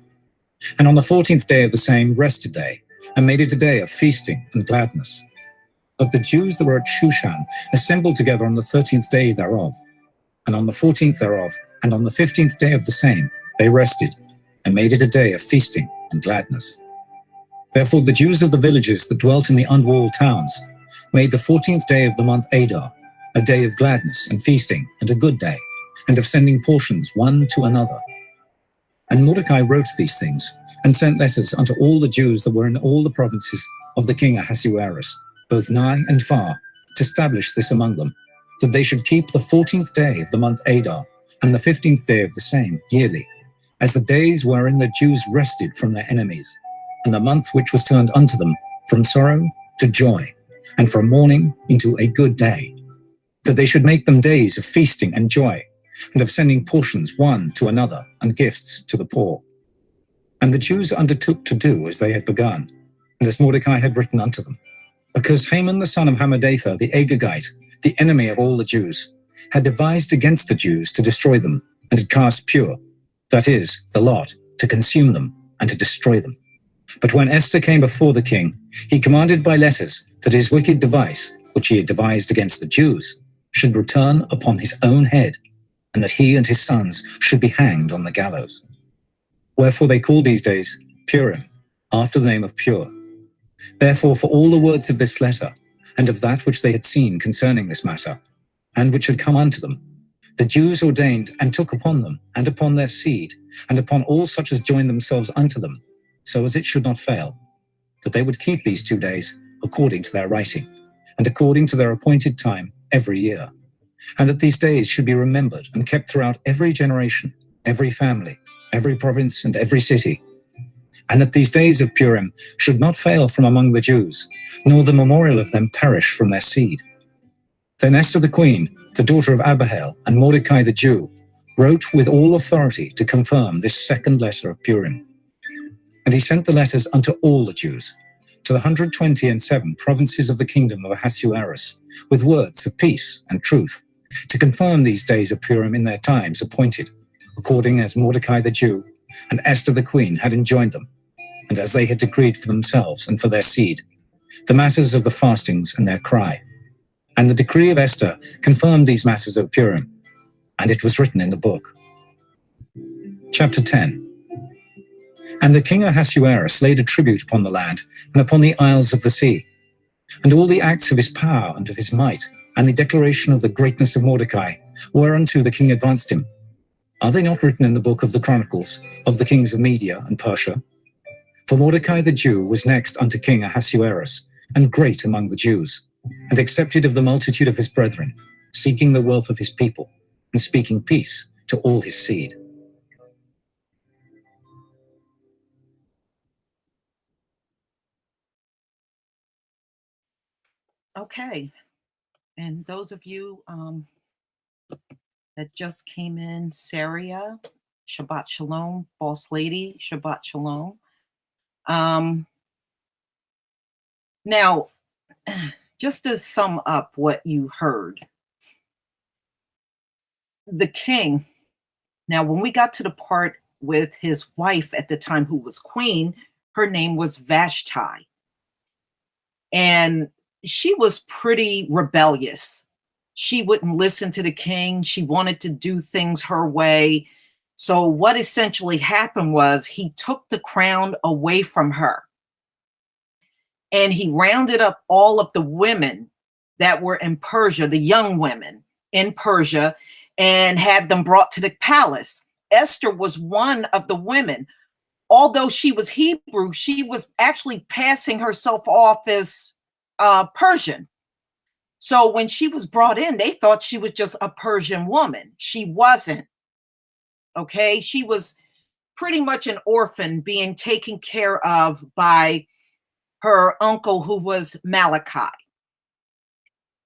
And on the 14th day of the same rested they, and made it a day of feasting and gladness. But the Jews that were at Shushan assembled together on the 13th day thereof, and on the 14th thereof, and on the 15th day of the same, they rested, and made it a day of feasting and gladness. Therefore the Jews of the villages that dwelt in the unwalled towns made the 14th day of the month Adar a day of gladness and feasting and a good day, and of sending portions one to another. And Mordecai wrote these things, and sent letters unto all the Jews that were in all the provinces of the king Ahasuerus, both nigh and far, to establish this among them, that they should keep the 14th day of the month Adar, and the 15th day of the same, yearly, as the days wherein the Jews rested from their enemies, and the month which was turned unto them from sorrow to joy, and from mourning into a good day, that they should make them days of feasting and joy, and of sending portions one to another, and gifts to the poor. And the Jews undertook to do as they had begun, and as Mordecai had written unto them, because Haman the son of Hammedatha the Agagite, the enemy of all the Jews, had devised against the Jews to destroy them, and had cast Pur, that is, the lot, to consume them, and to destroy them. But when Esther came before the king, he commanded by letters that his wicked device, which he had devised against the Jews, should return upon his own head, and that he and his sons should be hanged on the gallows. Wherefore they called these days Purim, after the name of Pur. Therefore, for all the words of this letter, and of that which they had seen concerning this matter, and which had come unto them, the Jews ordained and took upon them, and upon their seed, and upon all such as joined themselves unto them, so as it should not fail, that they would keep these 2 days according to their writing, and according to their appointed time every year, and that these days should be remembered and kept throughout every generation, every family, every province, and every city, and that these days of Purim should not fail from among the Jews, nor the memorial of them perish from their seed. Then Esther the queen, the daughter of Abihail, and Mordecai the Jew, wrote with all authority to confirm this second letter of Purim. And he sent the letters unto all the Jews, to the 127 provinces of the kingdom of Ahasuerus, with words of peace and truth, to confirm these days of Purim in their times appointed, according as Mordecai the Jew and Esther the queen had enjoined them, and as they had decreed for themselves and for their seed, the matters of the fastings and their cry. And the decree of Esther confirmed these matters of Purim, and it was written in the book. Chapter 10. And the king Ahasuerus laid a tribute upon the land and upon the isles of the sea, and all the acts of his power and of his might, and the declaration of the greatness of Mordecai, whereunto the king advanced him. Are they not written in the book of the Chronicles of the kings of Media and Persia? For Mordecai the Jew was next unto King Ahasuerus, and great among the Jews, and accepted of the multitude of his brethren, seeking the wealth of his people, and speaking peace to all his seed. Okay. And those of you that just came in, Saria, Shabbat Shalom, Boss Lady, Shabbat Shalom. Now, just to sum up what you heard, the king, now when we got to the part with his wife at the time who was queen, her name was Vashti. And she was pretty rebellious. She wouldn't listen to the king. She wanted to do things her way. So what essentially happened was he took the crown away from her. And he rounded up all of the women that were in Persia, the young women in Persia, and had them brought to the palace. Esther was one of the women. Although she was Hebrew, she was actually passing herself off as Persian. So when she was brought in, they thought she was just a Persian woman. She wasn't. Okay, she was pretty much an orphan being taken care of by her uncle, who was Malachi.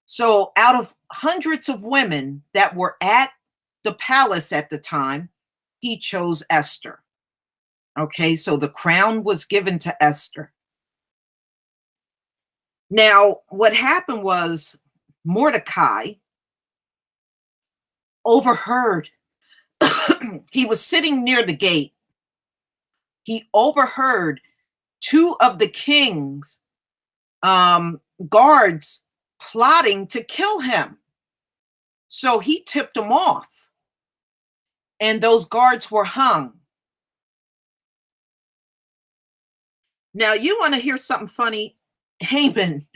So out of hundreds of women that were at the palace at the time, he chose Esther. Okay, so the crown was given to Esther. Now, what happened was Mordecai overheard. He was sitting near the gate. He overheard two of the king's guards plotting to kill him. So he tipped them off, and those guards were hung. Now, you want to hear something funny? Haman.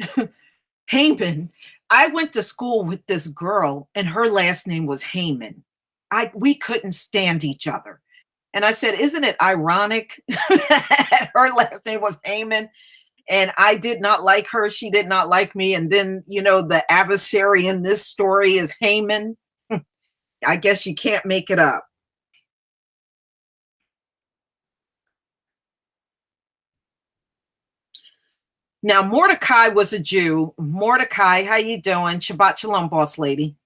Haman. I went to school with this girl, and her last name was Haman. We couldn't stand each other. And I said, isn't it ironic? Her last name was Haman. And I did not like her. She did not like me. And then, the adversary in this story is Haman. I guess you can't make it up. Now, Mordecai was a Jew. Mordecai, how you doing? Shabbat Shalom, boss lady.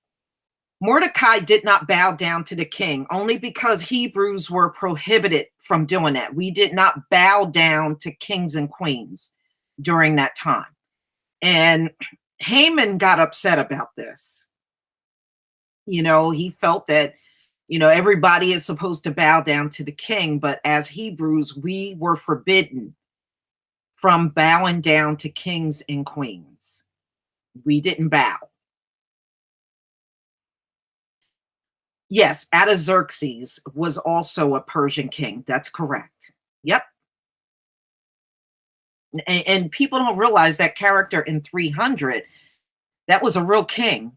Mordecai did not bow down to the king, only because Hebrews were prohibited from doing that. We did not bow down to kings and queens during that time. And Haman got upset about this. He felt that, everybody is supposed to bow down to the king, but as Hebrews, we were forbidden from bowing down to kings and queens. We didn't bow. Yes, Artaxerxes was also a Persian king. That's correct. Yep. And people don't realize that character in 300, that was a real king.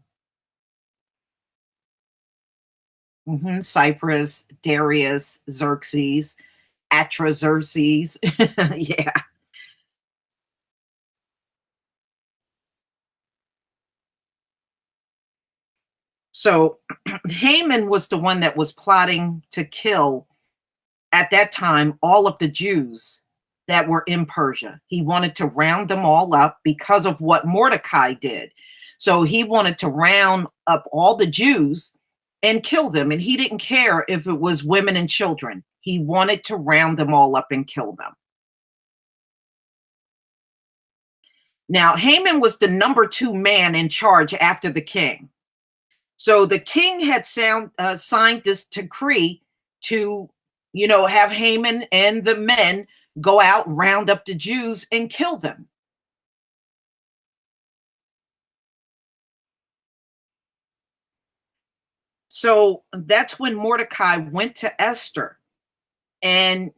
Cyprus, Darius, Xerxes, Artaxerxes. Yeah. So Haman was the one that was plotting to kill, at that time, all of the Jews that were in Persia. He wanted to round them all up because of what Mordecai did. So he wanted to round up all the Jews and kill them. And he didn't care if it was women and children. He wanted to round them all up and kill them. Now, Haman was the number 2 man in charge after the king. So the king had signed this decree to, have Haman and the men go out, round up the Jews, and kill them. So that's when Mordecai went to Esther. And,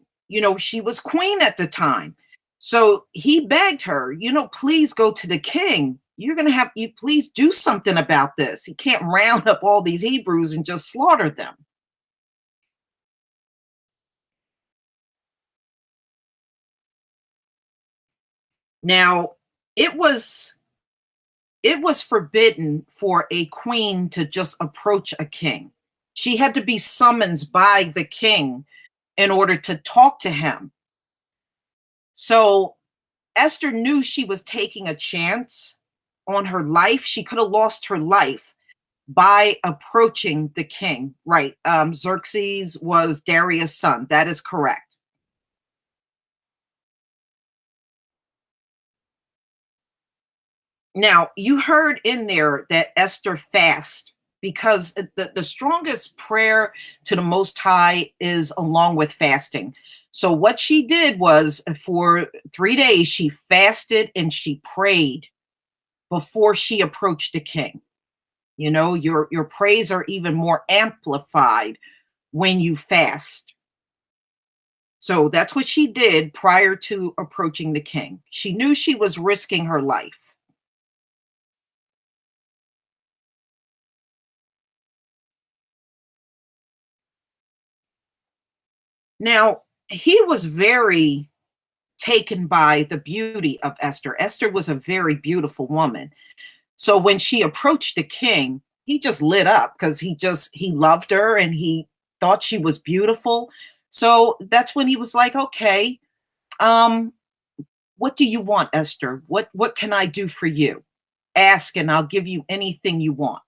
she was queen at the time. So he begged her, please go to the king. You're going to have you please do something about this. He can't round up all these Hebrews and just slaughter them. Now, it was forbidden for a queen to just approach a king. She had to be summoned by the king in order to talk to him. So Esther knew she was taking a chance on her life. She could have lost her life by approaching the king. Right. Xerxes was Darius' son. That is correct. Now, you heard in there that Esther fasted because the strongest prayer to the Most High is along with fasting. So what she did was for 3 days, she fasted and she prayed before she approached the king. Your praise are even more amplified when you fast. So that's what she did prior to approaching the king. She knew she was risking her life. Now, he was very taken by the beauty of Esther. Esther was a very beautiful woman. So when she approached the king, he just lit up because he loved her and he thought she was beautiful. So that's when he was like, okay, what do you want, Esther? What can I do for you? Ask and I'll give you anything you want.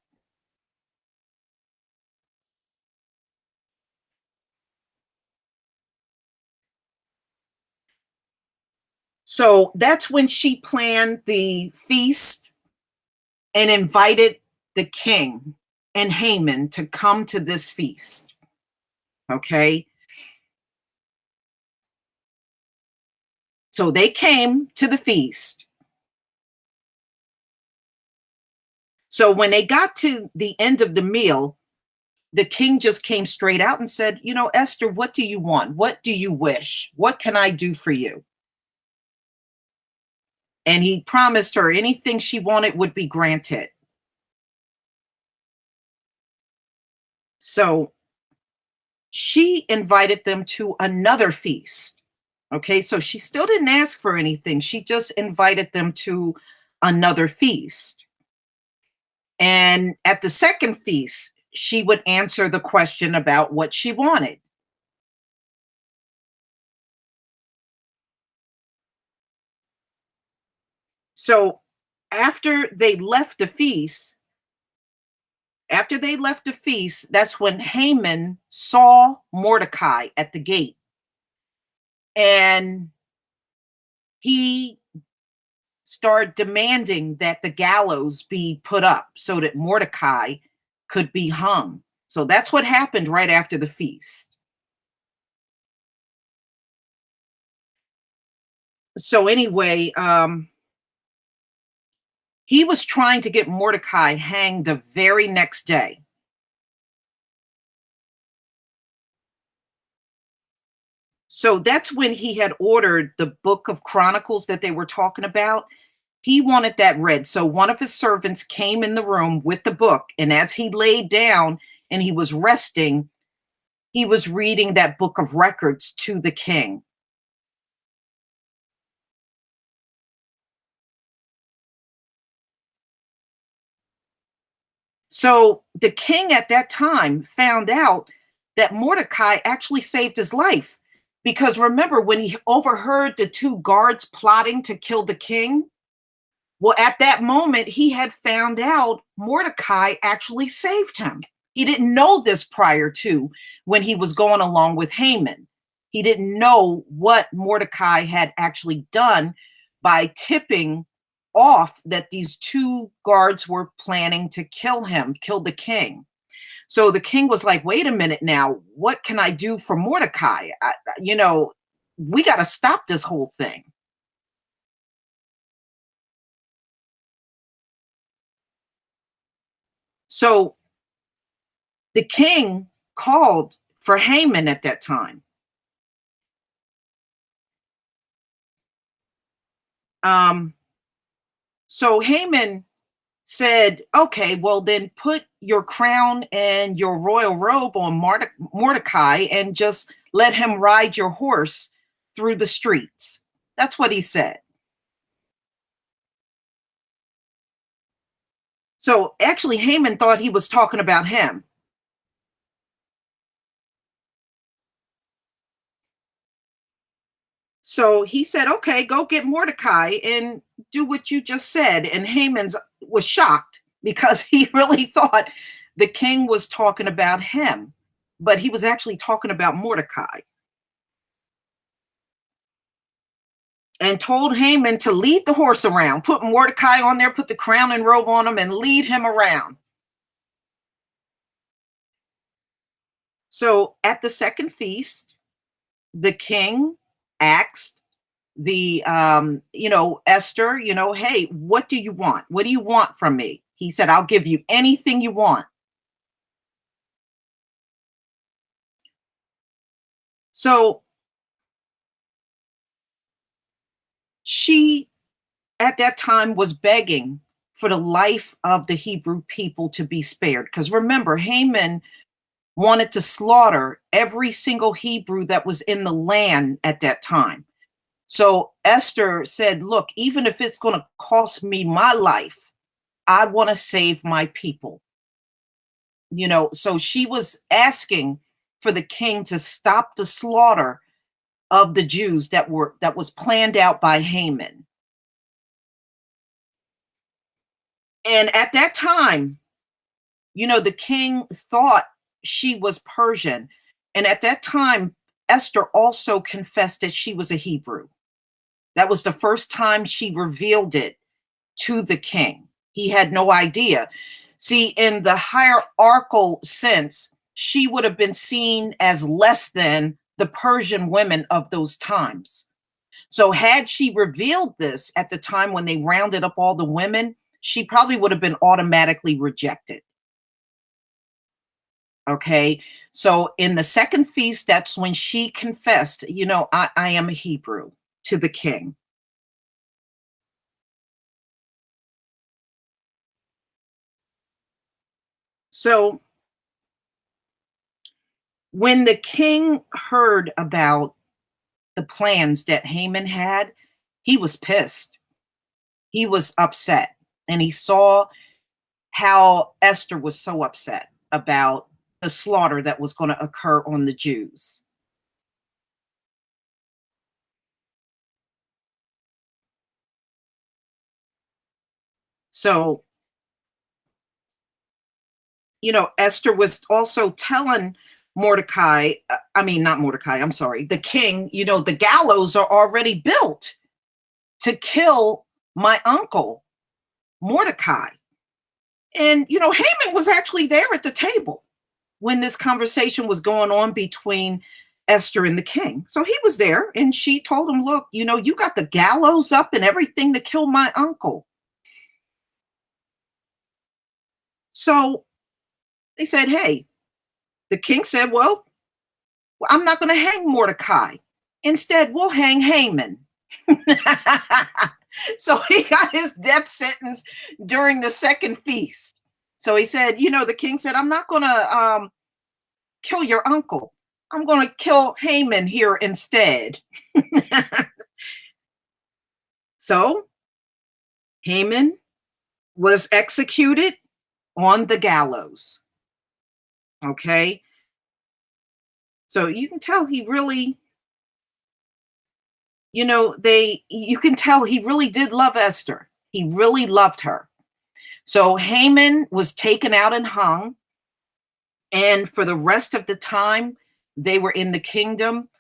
So that's when she planned the feast and invited the king and Haman to come to this feast. Okay. So they came to the feast. So when they got to the end of the meal, the king just came straight out and said, Esther, what do you want? What do you wish? What can I do for you? And he promised her anything she wanted would be granted. So she invited them to another feast. Okay, so she still didn't ask for anything. She just invited them to another feast. And at the second feast, she would answer the question about what she wanted. So after they left the feast, that's when Haman saw Mordecai at the gate, and he started demanding that the gallows be put up so that Mordecai could be hung. So that's what happened right after the feast. So anyway, he was trying to get Mordecai hanged the very next day. So that's when he had ordered the book of Chronicles that they were talking about. He wanted that read. So one of his servants came in the room with the book, and as he laid down and he was resting, he was reading that book of records to the king. So the king at that time found out that Mordecai actually saved his life. Because remember, when he overheard the two guards plotting to kill the king, well, at that moment, he had found out Mordecai actually saved him. He didn't know this prior to when he was going along with Haman. He didn't know what Mordecai had actually done by tipping off that these two guards were planning to kill him, kill the king. So the king was like, wait a minute now, what can I do for Mordecai? We got to stop this whole thing. So the king called for Haman at that time. So Haman said, okay, well, then put your crown and your royal robe on Mordecai and just let him ride your horse through the streets. That's what he said. So actually, Haman thought he was talking about him. So he said, okay, go get Mordecai and do what you just said. And Haman was shocked because he really thought the king was talking about him, but he was actually talking about Mordecai. And told Haman to lead the horse around, put Mordecai on there, put the crown and robe on him, and lead him around. So at the second feast, the king asked the Esther, hey, what do you want? What do you want from me? He said, I'll give you anything you want. So she at that time was begging for the life of the Hebrew people to be spared, because remember, Haman wanted to slaughter every single Hebrew that was in the land at that time. So Esther said, look, even if it's going to cost me my life, I want to save my people. So she was asking for the king to stop the slaughter of the Jews that was planned out by Haman. And at that time, the king thought she was Persian. And at that time, Esther also confessed that she was a Hebrew. That was the first time she revealed it to the king. He had no idea. See, in the hierarchical sense, she would have been seen as less than the Persian women of those times. So had she revealed this at the time when they rounded up all the women, she probably would have been automatically rejected. Okay. So in the second feast, that's when she confessed, I am a Hebrew, to the king. So when the king heard about the plans that Haman had, he was pissed. He was upset. And he saw how Esther was so upset about the slaughter that was going to occur on the Jews. So, Esther was also telling Mordecai, not Mordecai, I'm sorry, the king, the gallows are already built to kill my uncle, Mordecai. And, Haman was actually there at the table when this conversation was going on between Esther and the king. So he was there, and she told him, look, you got the gallows up and everything to kill my uncle. So they said, hey, the king said, well, I'm not going to hang Mordecai. Instead, we'll hang Haman. So he got his death sentence during the second feast. So he said, the king said, I'm not going to kill your uncle. I'm going to kill Haman here instead. So Haman was executed on the gallows. Okay. So you can tell he really, you can tell he really did love Esther. He really loved her. So Haman was taken out and hung. And for the rest of the time they were in the kingdom,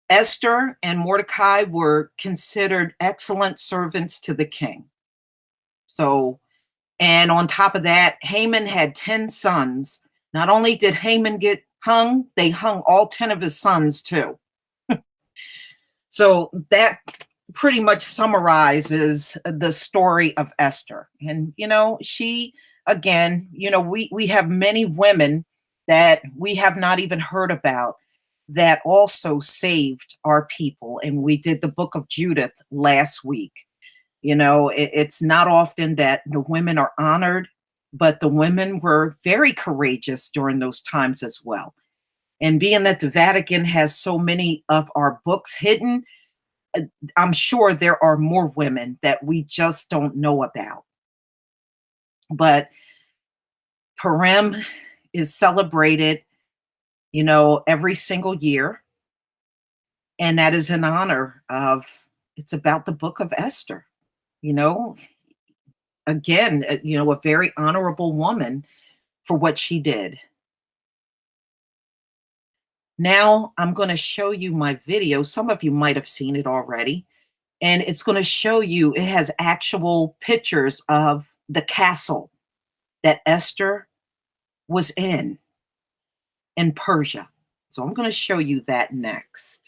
Esther and Mordecai were considered excellent servants to the king. So, and on top of that, Haman had 10 sons. Not only did Haman get hung, they hung all 10 of his sons too. So that pretty much summarizes the story of Esther. And, she, again, we have many women that we have not even heard about that also saved our people. And we did the book of Judith last week. It's not often that the women are honored, but the women were very courageous during those times as well. And being that the Vatican has so many of our books hidden, I'm sure there are more women that we just don't know about. But Purim is celebrated, every single year. And that is in honor of, it's about the book of Esther, again, a very honorable woman for what she did. Now I'm going to show you my video. Some of you might have seen it already. And it's going to show you, it has actual pictures of the castle that Esther was in Persia. So I'm going to show you that next.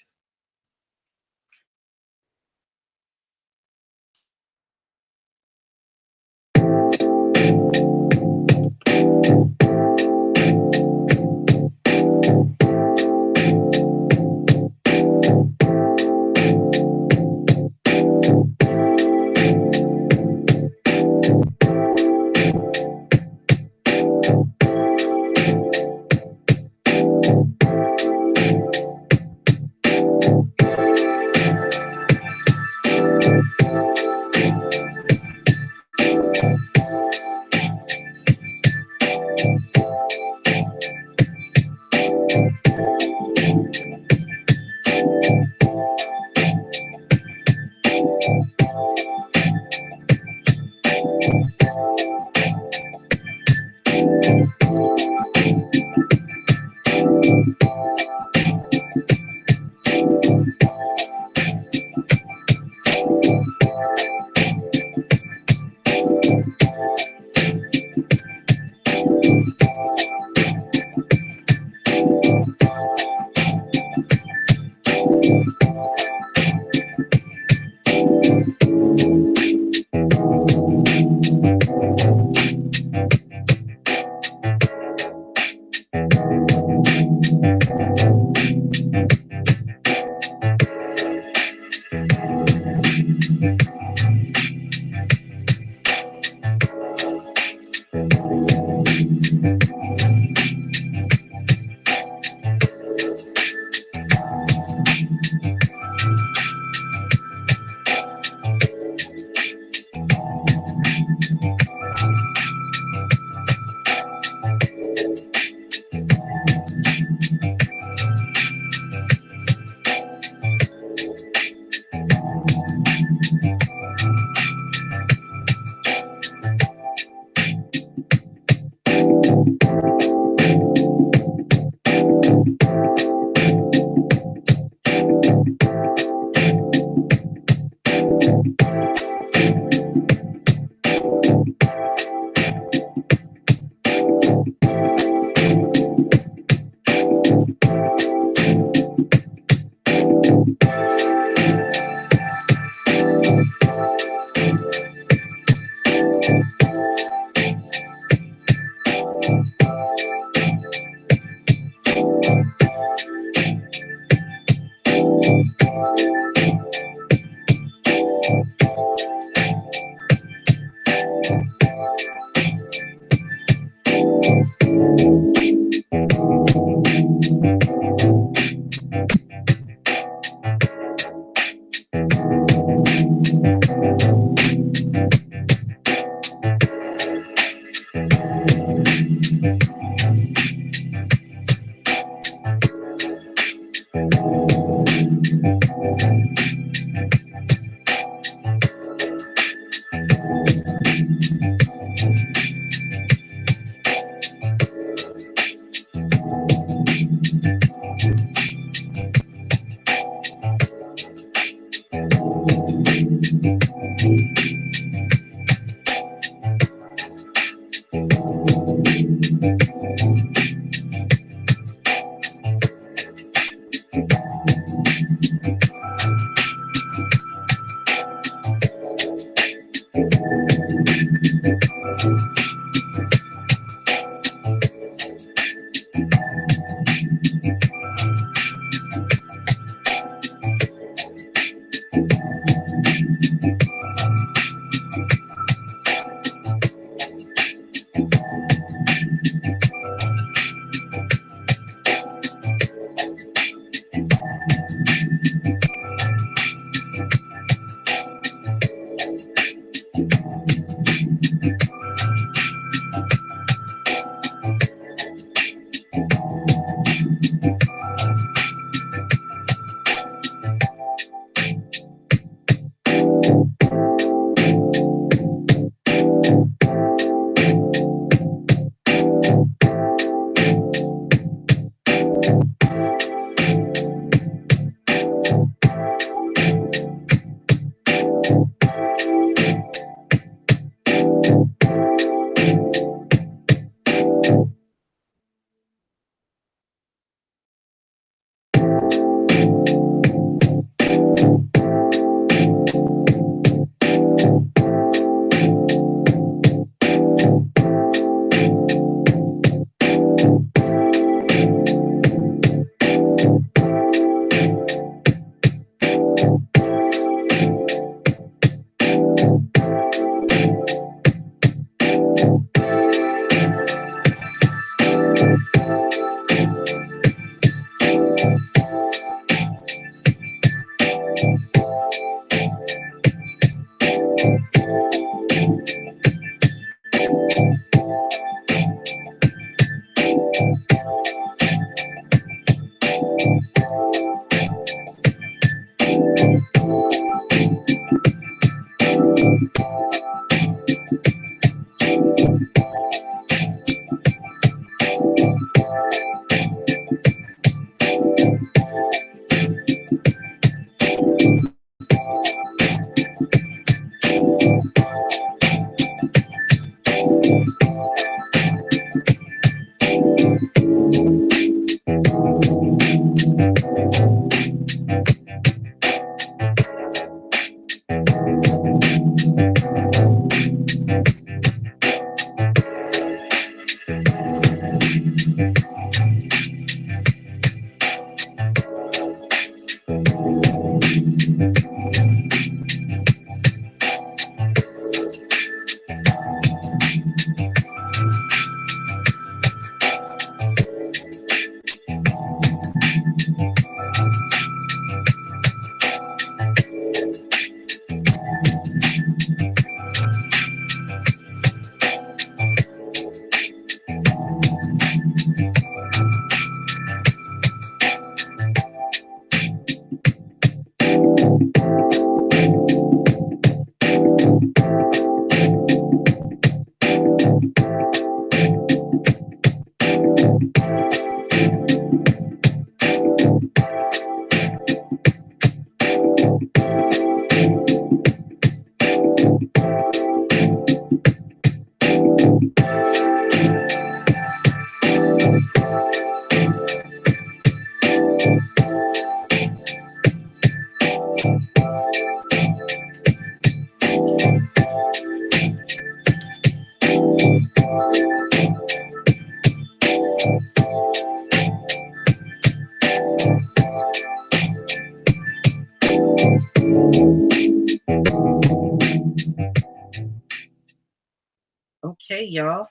Okay, y'all.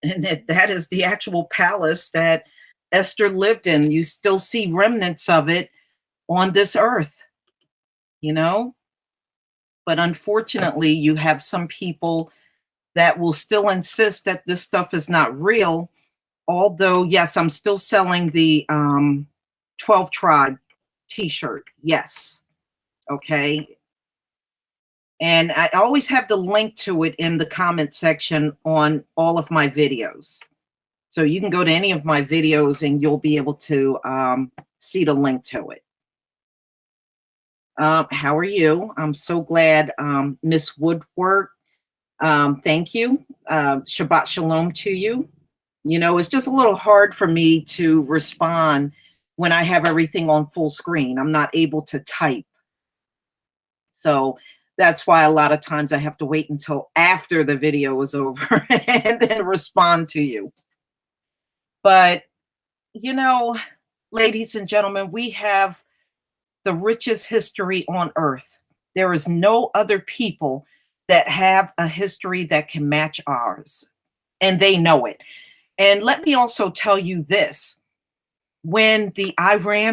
And that is the actual palace that Esther lived in. You still see remnants of it on this earth, you know? But unfortunately, you have some people that will still insist that this stuff is not real. Although, yes, I'm still selling the 12 tribe t-shirt. Yes. Okay. And I always have the link to it in the comment section on all of my videos. So you can go to any of my videos and you'll be able to see the link to it. How are you? I'm so glad, Miss Woodward. Thank you. Shabbat Shalom to you. You know, it's just a little hard for me to respond when I have everything on full screen. I'm not able to type. So that's why a lot of times I have to wait until after the video is over and then respond to you. But, you know, ladies and gentlemen, we have the richest history on earth. There is no other people that have a history that can match ours, and they know it. And let me also tell you this. When the Iraq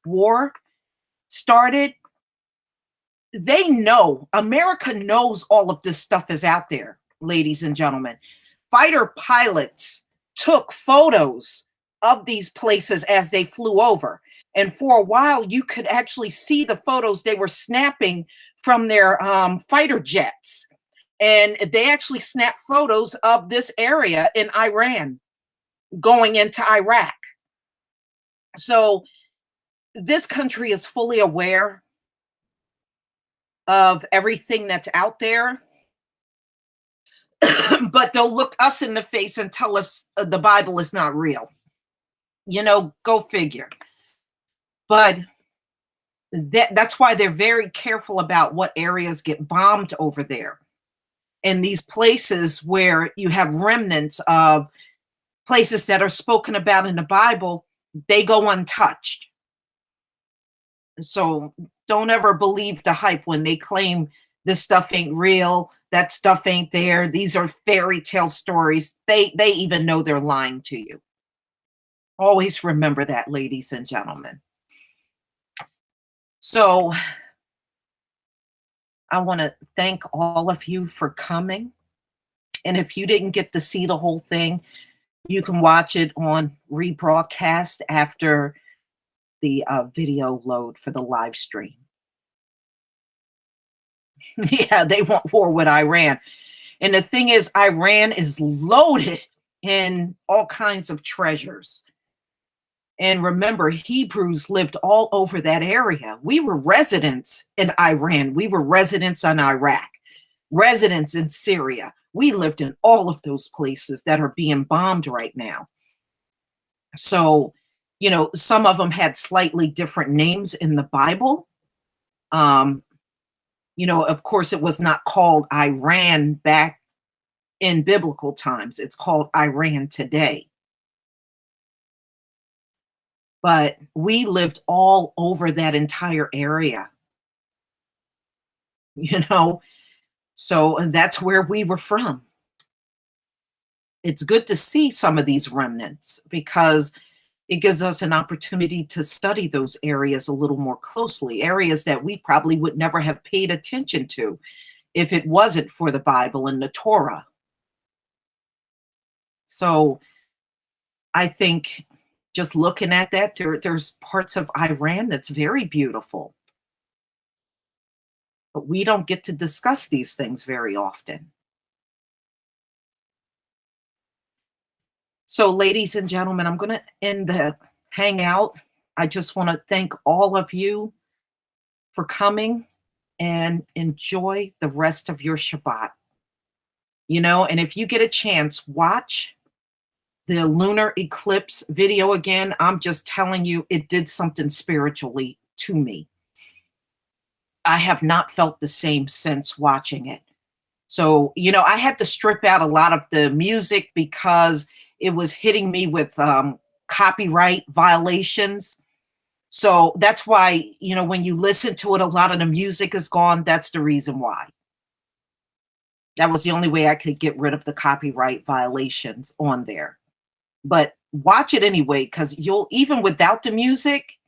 War started, they know, America knows all of this stuff is out there, ladies and gentlemen. Fighter pilots took photos of these places as they flew over. And for a while, you could actually see the photos they were snapping from their fighter jets. And they actually snapped photos of this area in Iran going into Iraq. So this country is fully aware of everything that's out there. But they'll look us in the face and tell us the Bible is not real. You know, go figure. But that's why they're very careful about what areas get bombed over there. And these places where you have remnants of places that are spoken about in the Bible, they go untouched. So don't ever believe the hype when they claim this stuff ain't real, that stuff ain't there. These are fairy tale stories. They even know they're lying to you. Always remember that, ladies and gentlemen. So I want to thank all of you for coming. And if you didn't get to see the whole thing, you can watch it on rebroadcast after the video load for the live stream. Yeah, they want war with Iran. And the thing is, Iran is loaded in all kinds of treasures. And remember, Hebrews lived all over that area. We were residents in Iran. We were residents in Iraq, residents in Syria. We lived in all of those places that are being bombed right now. So, you know, some of them had slightly different names in the Bible. You know, of course, it was not called Iran back in biblical times. It's called Iran today. But we lived all over that entire area, you know, so that's where we were from. It's good to see some of these remnants because it gives us an opportunity to study those areas a little more closely, areas that we probably would never have paid attention to if it wasn't for the Bible and the Torah. So I think just looking at that, there's parts of Iran that's very beautiful. But we don't get to discuss these things very often. So, ladies and gentlemen, I'm going to end the hangout. I just want to thank all of you for coming and enjoy the rest of your Shabbat. You know, and if you get a chance, watch the lunar eclipse video again. I'm just telling you, it did something spiritually to me. I have not felt the same since watching it. So, you know, I had to strip out a lot of the music because it was hitting me with copyright violations. So that's why, you know, when you listen to it, a lot of the music is gone. That's the reason why. That was the only way I could get rid of the copyright violations on there. But watch it anyway, because you'll, even without the music,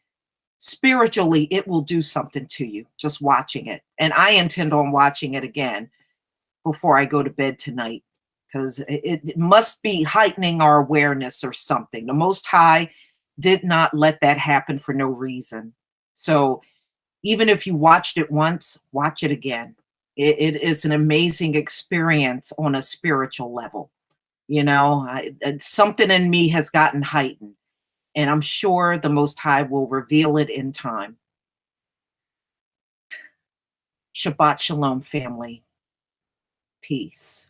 spiritually, it will do something to you just watching it. And I intend on watching it again before I go to bed tonight, because it must be heightening our awareness or something. The Most High did not let that happen for no reason. So even if you watched it once, watch it again. It is an amazing experience on a spiritual level. You know, something in me has gotten heightened, and I'm sure the Most High will reveal it in time. Shabbat Shalom, family. Peace.